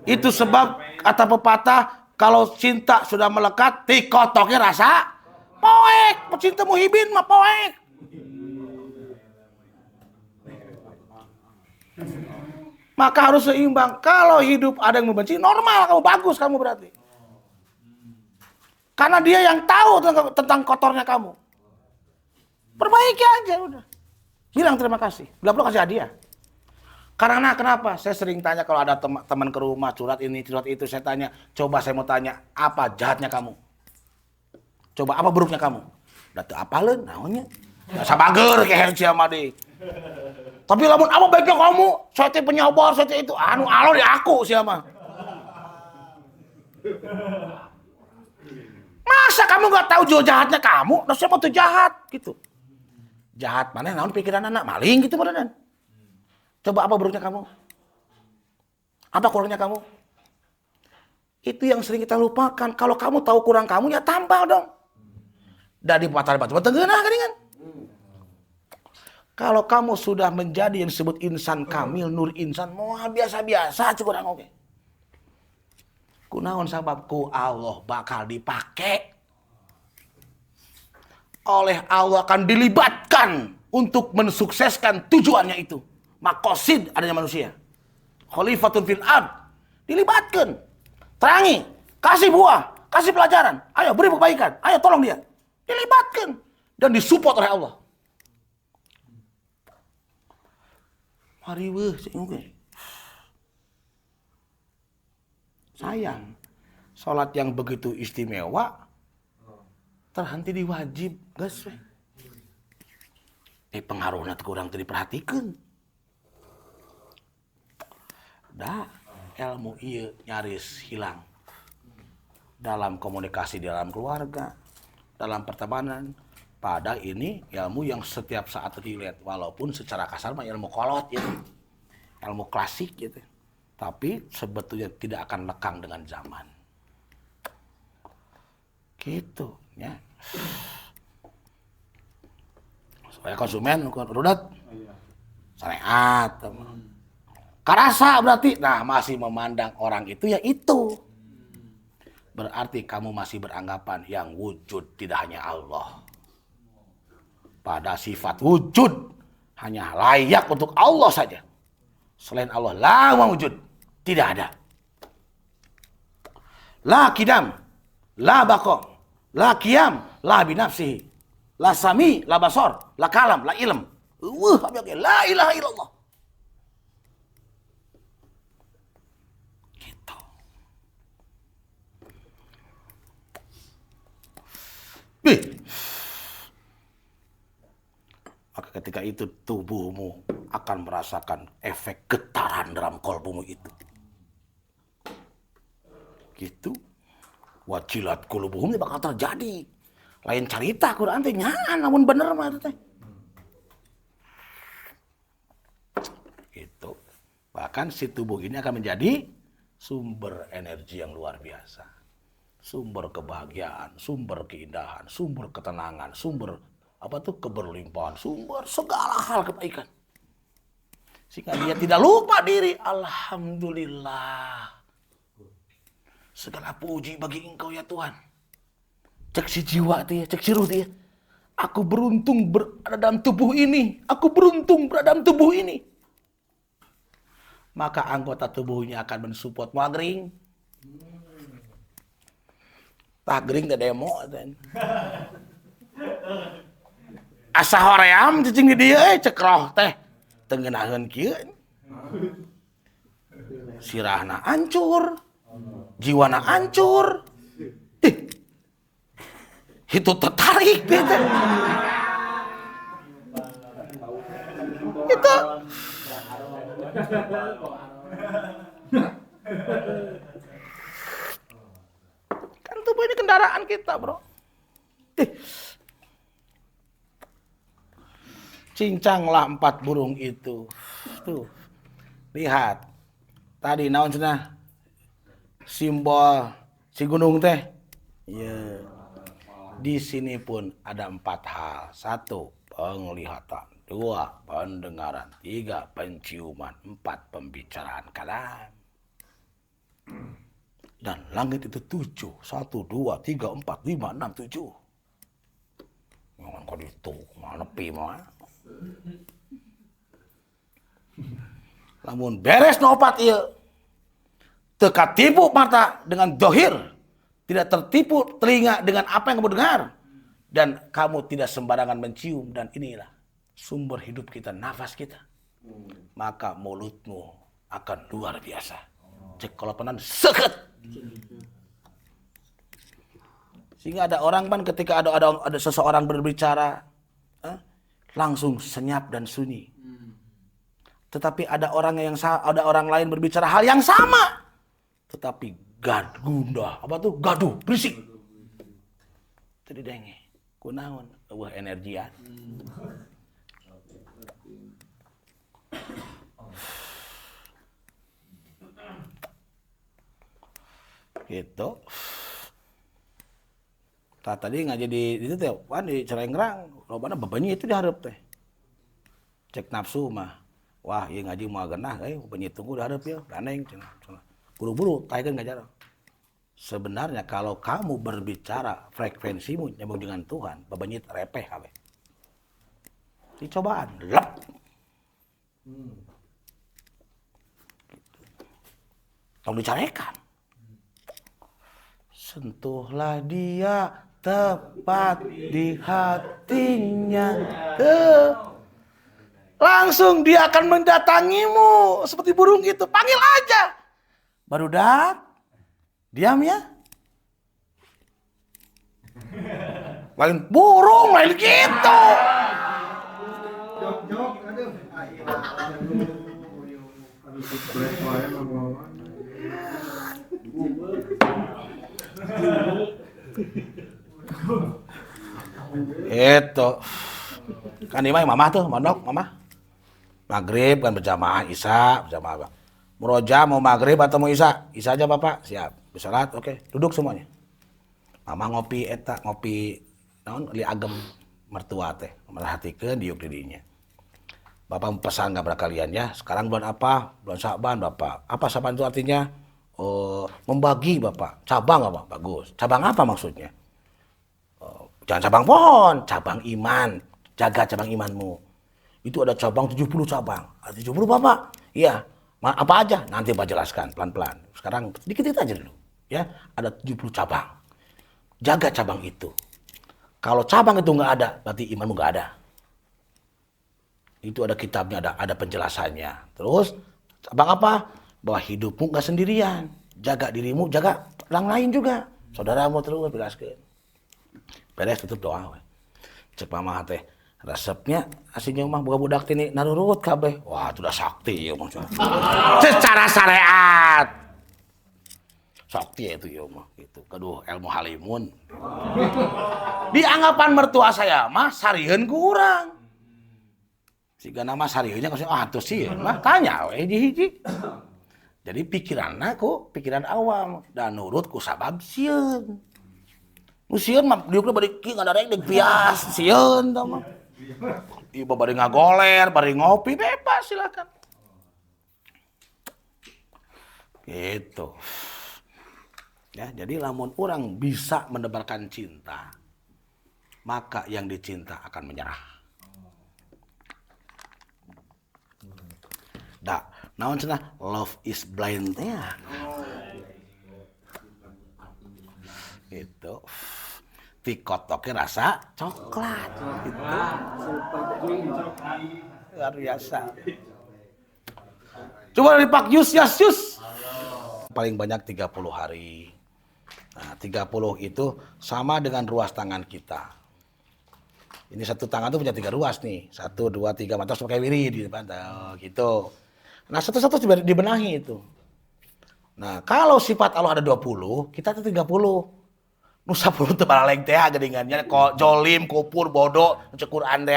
Itu sebab kata pepatah kalau cinta sudah melekat tikotoknya rasa poek. Pecinta muhibin mah poek. Maka harus seimbang. Kalau hidup ada yang membenci, normal kamu, bagus kamu berarti. Karena dia yang tahu tentang kotornya kamu. Perbaiki aja udah. Bilang terima kasih. Bila perlu kasih hadiah. Karena kenapa? Saya sering tanya kalau ada teman ke rumah curhat ini, curhat itu, saya tanya, coba saya mau tanya, apa jahatnya kamu? Coba apa buruknya kamu? Datu apaleun naonnya? Sabager kayak sia mah deui. Tapi lamun apa baiknya kamu? Saya teh penyobar, saya teh itu anu alo di aku sia mah. Masa kamu enggak tahu jahatnya kamu? Nah, siapa tuh jahat gitu. Jahat mana naon pikiran anak maling gitu beneran. Coba apa buruknya kamu? Apa kurangnya kamu? Itu yang sering kita lupakan. Kalau kamu tahu kurang kamu, ya tambah dong. Dari patah batu tengenah kan? Kalau kamu sudah menjadi yang disebut insan kamil, nur insan, mau biasa-biasa cukup oke. Kunaon sababku Allah bakal dipakai. Oleh Allah akan dilibatkan untuk mensukseskan tujuannya itu. Makosid adanya manusia. Khalifatun fil ard. Dilibatkan. Terangi. Kasih buah. Kasih pelajaran. Ayo beri kebaikan. Ayo tolong dia. Dilibatkan. Dan disupport oleh Allah. Mari weh. Sayang. Salat yang begitu istimewa. Terhenti di wajib. Gas weh. Pengaruhnya kurang diperhatikan. Dah ilmu ieu nyaris hilang dalam komunikasi di dalam keluarga, dalam pertemanan. Pada ini ilmu yang setiap saat dilihat, walaupun secara kasar mah ilmu kolot gitu, ilmu klasik gitu, tapi sebetulnya tidak akan lekang dengan zaman. Gitu ya. Supaya konsumen rudat, syariat. Karasa berarti, nah masih memandang orang itu ya itu. Berarti kamu masih beranggapan yang wujud tidak hanya Allah. Pada sifat wujud hanya layak untuk Allah saja. Selain Allah la wujud, tidak ada. La kidam, la baqa, la qiyam, la binafsihi, la sami, la basar, la kalam, la ilm. La ilaha illallah. Maka ketika itu tubuhmu akan merasakan efek getaran dalam kolbumu itu. Gitu. Wajilat qulubuhum bakal terjadi. Lain cerita Quran teh nyan namun bener mah teh. Gitu. Bahkan si tubuh ini akan menjadi sumber energi yang luar biasa. Sumber kebahagiaan, sumber keindahan, sumber ketenangan, sumber keberlimpahan, sumber segala hal kebaikan. Sehingga dia tidak lupa diri. Alhamdulillah. Segala puji bagi Engkau ya Tuhan. Cek si jiwa dia, cek si ruh dia. Aku beruntung berada dalam tubuh ini. Aku beruntung berada dalam tubuh ini. Maka anggota tubuhnya akan mensupport magring. Tak gering tak demo. Asa hoream cicing di dieu cek roh teh teu ngeunaheun kieu. Sirahna hancur, jiwana hancur. Itu tertarik gitu. Itu kan tubuh ini kendaraan kita, bro. Cincanglah 4 burung itu. Tuh. Lihat. Tadi naon cenah? Simbol si gunung teh. Iya. Di sini pun ada 4 hal. 1, penglihatan. 2, pendengaran. 3, penciuman. 4, pembicaraan kalam. Dan langit itu 7. 1, 2, 3, 4, 5, 6, 7. Jangan kau itu. Mana pi mah. Lamun beres nopat ieu. Teka tipu mata dengan dohir. Tidak tertipu telinga dengan apa yang kamu dengar. Dan kamu tidak sembarangan mencium. Dan inilah sumber hidup kita, nafas kita. Maka mulutmu akan luar biasa. Cek kalau penan seket. Sehingga ada orang kan ketika ada seseorang berbicara. Langsung senyap dan sunyi. Tetapi ada orang lain berbicara hal yang sama. Tetapi gundah, gaduh, berisik. Tadi denge, kunaon, eueuh energian. Gitu. Tadi ngaji di itu teh, kan di Cerenggrang, lobana bebenyi itu dihareup teh. Cek nafsu mah. Wah, ieu ngaji moal genah bebenyi tunggu dihareup ya, ganeng cenah. Buru-buru taekeun ngajar. Sebenarnya kalau kamu berbicara frekuensimu nyambung dengan Tuhan, bebenyi repeh kabeh. Dicobaan, lep. Tong dicarekan. Sentuhlah dia tepat di hatinya. Langsung dia akan mendatangimu seperti burung itu. Panggil aja. Barudak, diam ya. Lain burung, lain gitu. Jok, aduh. Itu kan imah mamah tuh, mondok mamah. Maghrib kan berjamaah, isya berjamaah. Muroja mau maghrib atau mau isya? Isya aja bapak, siap. Salat, oke. Duduk semuanya. Mamah ngopi eta, ngopi naon li agem mertua teh. Merhatikeun diuk didinya. Bapak pesan kepada kalian ya, sekarang bulan apa? Bulan Syaban bapak. Apa Syaban itu artinya? Membagi bapak. Cabang apa? Bagus. Cabang apa maksudnya? Jangan cabang pohon, cabang iman. Jaga cabang imanmu. Itu ada cabang 70 cabang. 70 bapak? Iya. Apa aja? Nanti Pak jelaskan pelan-pelan. Sekarang dikit aja dulu. Ya, ada 70 cabang. Jaga cabang itu. Kalau cabang itu nggak ada, berarti imanmu nggak ada. Itu ada kitabnya, ada penjelasannya. Terus cabang apa? Bahwa hidupmu nggak sendirian. Jaga dirimu, jaga orang lain juga. Saudaramu terus belaskeun. Beres tutup doa. Cek mamah teh. Resepnya aslinya mah boga budak tini narurut kabeh. Wah, itu udah sakti ya mah. Secara syariat. Sakti itu ya mah gitu. Keduh ilmu halimun. Di anggapan mertua saya mah sarieun ku urang. Siga nama sarieunnya kasih atuh sih mah tanya we hiji. Jadi pikiranna ku pikiran awam dan nurut ku sabab sieun. Nu sieun mah diukna bari kieu ngadarek deuk pias sieun tah mah. Ibu bari ngagoler, bari ngopi, bebas silakan. Gitu. Ya, jadi lamun orang bisa menebarkan cinta, maka yang dicinta akan menyerah. Da, naon cenah? Love is blind ya. Gitu. tikotoknya rasa coklat. Gitu. Luar biasa. Coba dari Pak Yus. Paling banyak 30 hari. Nah, 30 itu sama dengan ruas tangan kita. Ini satu tangan tuh punya 3 ruas nih. 1, 2, 3, mata pakai wirid di depan. Gitu. Nah, satu-satu dibenahi itu. Nah, kalau sifat Allah ada 20, kita tuh 30. Nusa puluh teu balaleng teh geuningannya kok jolim, kufur, bodoh, baca Quran teh.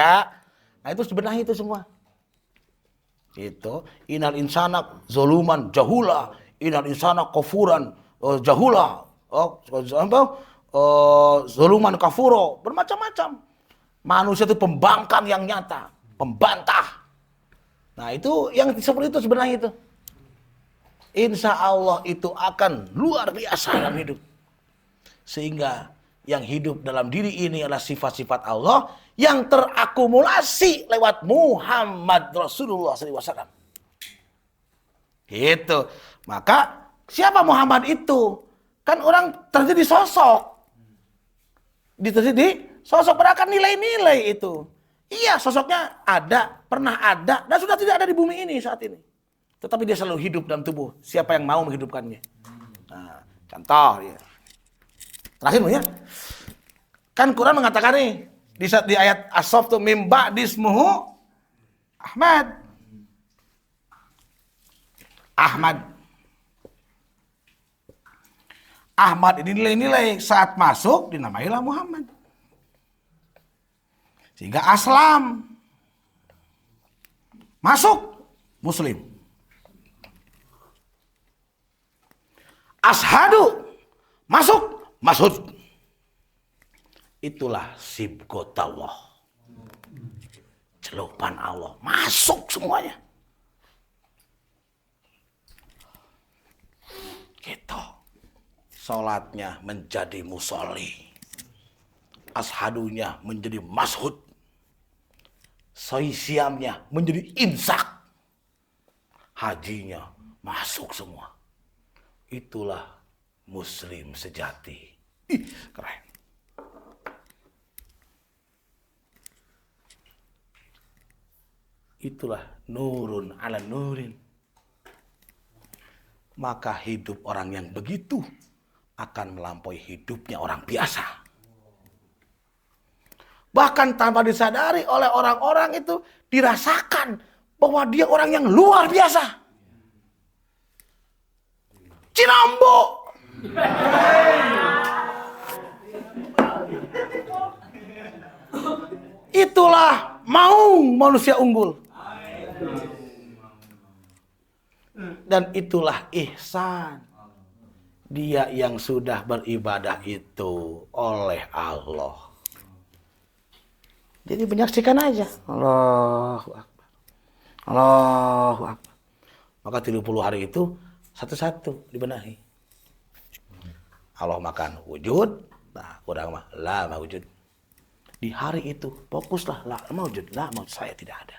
Nah, itu dibenahi itu semua. Gitu. Innal insana zaluman jahula, innal insana kafuran jahula. Zaluman kafuro, bermacam-macam. Manusia itu pembangkang yang nyata, pembantah. Nah, itu yang seperti itu sebenarnya itu. Insya Allah itu akan luar biasa dalam hidup. Sehingga yang hidup dalam diri ini adalah sifat-sifat Allah yang terakumulasi lewat Muhammad Rasulullah SAW. Gitu. Maka siapa Muhammad itu? Kan orang terjadi sosok. Terjadi sosok, padahal kan nilai-nilai itu. Iya, sosoknya ada, pernah ada, dan sudah tidak ada di bumi ini saat ini. Tetapi dia selalu hidup dalam tubuh. Siapa yang mau menghidupkannya? Nah, contoh ya. Terakhir ya. Kan Quran mengatakan nih di ayat as-saff mim ba'dismuhu Ahmad. Ahmad ini nilai-nilai saat masuk dinamailah Muhammad. Sehingga aslam masuk muslim. Ashadu masuk Masud. Itulah sibghatallah. Celupan Allah masuk semuanya. Gitu. Salatnya menjadi musolli. Ashadunya menjadi mashud. Siamnya menjadi insak. Hajinya masuk semua. Itulah muslim sejati. Keren. Itulah nurun ala nurin. Maka hidup orang yang begitu akan melampaui hidupnya orang biasa. Bahkan tanpa disadari oleh orang-orang itu dirasakan bahwa dia orang yang luar biasa. Cirambo. Itulah maung manusia unggul. Dan itulah ihsan. Dia yang sudah beribadah itu oleh Allah. Jadi menyaksikan aja. Allahu Akbar. Allahu Akbar. Maka 30 hari itu satu-satu dibenahi. Allah makan wujud. Nah, kurang mah la wujud. Di hari itu fokuslah la wujud. La wujud, saya tidak ada.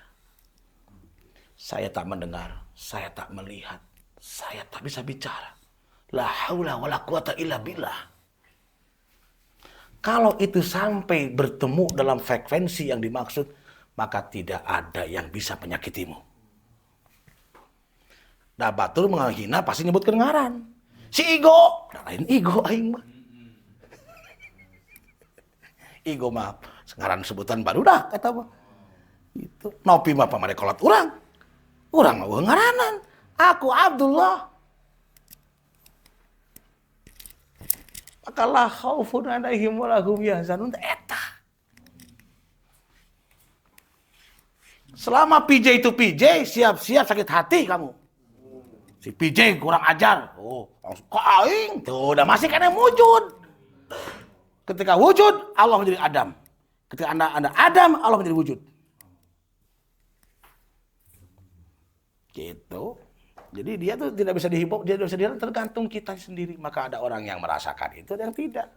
Saya tak mendengar, saya tak melihat, saya tak bisa bicara. La haula wala quwata illa billah. Kalau itu sampai bertemu dalam frekuensi yang dimaksud, maka tidak ada yang bisa menyakitimu. Nah, batur menghina pasti nyebut kedengaran. Si Igo, nah, lain Igo aing mah. Igo mah ngaran sebutan baru dah kata mah. Itu Nopi mah pamare kolot urang. Urang mah ngaranan. Aku Abdullah. Maka la khaufun alaihim wa lahum yahzanun eta. Selama PJ itu PJ, siap-siap sakit hati kamu. Si PJ kurang ajar. Oh, kok aing? Tuh, udah masih kan yang wujud. Ketika wujud, Allah menjadi Adam. Ketika anda Adam, Allah menjadi wujud. Gitu. Jadi dia tuh tidak bisa dihibur, dia tidak bisa dihibur, tergantung kita sendiri. Maka ada orang yang merasakan itu, ada yang tidak.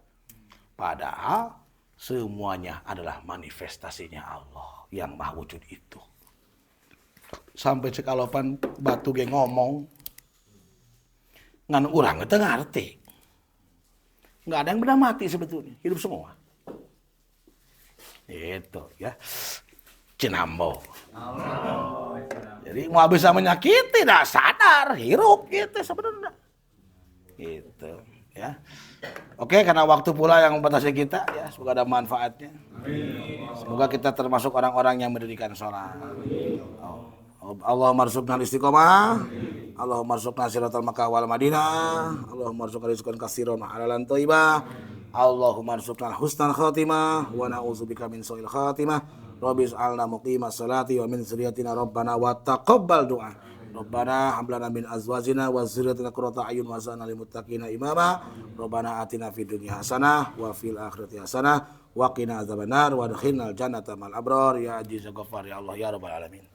Padahal semuanya adalah manifestasinya Allah yang maha wujud itu. Sampai sekalopan batu ge ngomong, ngan urang itu ngerti. Nggak ada yang benar mati sebetulnya, hidup semua. Itu ya. Cinambo. Jadi mau bisa menyakiti tidak sadar, hirup gitu sebenarnya. Gitu ya. Oke, karena waktu pula yang membatasi kita ya, semoga ada manfaatnya. Semoga kita termasuk orang-orang yang mendirikan sholat. Allahumma arzuqna istiqomah. Allahumma arzuqna siratal Makkah wal Madinah. Allahumma arzuqna rizqan katsiran halalan thayyibah. Allahumma arzuqna husnal khatimah wa na'udzubika min su'il khatimah. Rabbi ij'alna muqimas salati wa min dzurriyyatina rabbana wa taqabbal du'a. Rabbana hab lana min azwajina wa dzurriyyatina qurrata a'yun waj'alna lil muttaqina imama. Rabbana atina fid dunya hasanah wa fil akhirati hasanah wa qina adzabannar wa adkhilnal jannata ma'al abrar ya aziz ya ghaffar ya Allah ya rabbal alamin.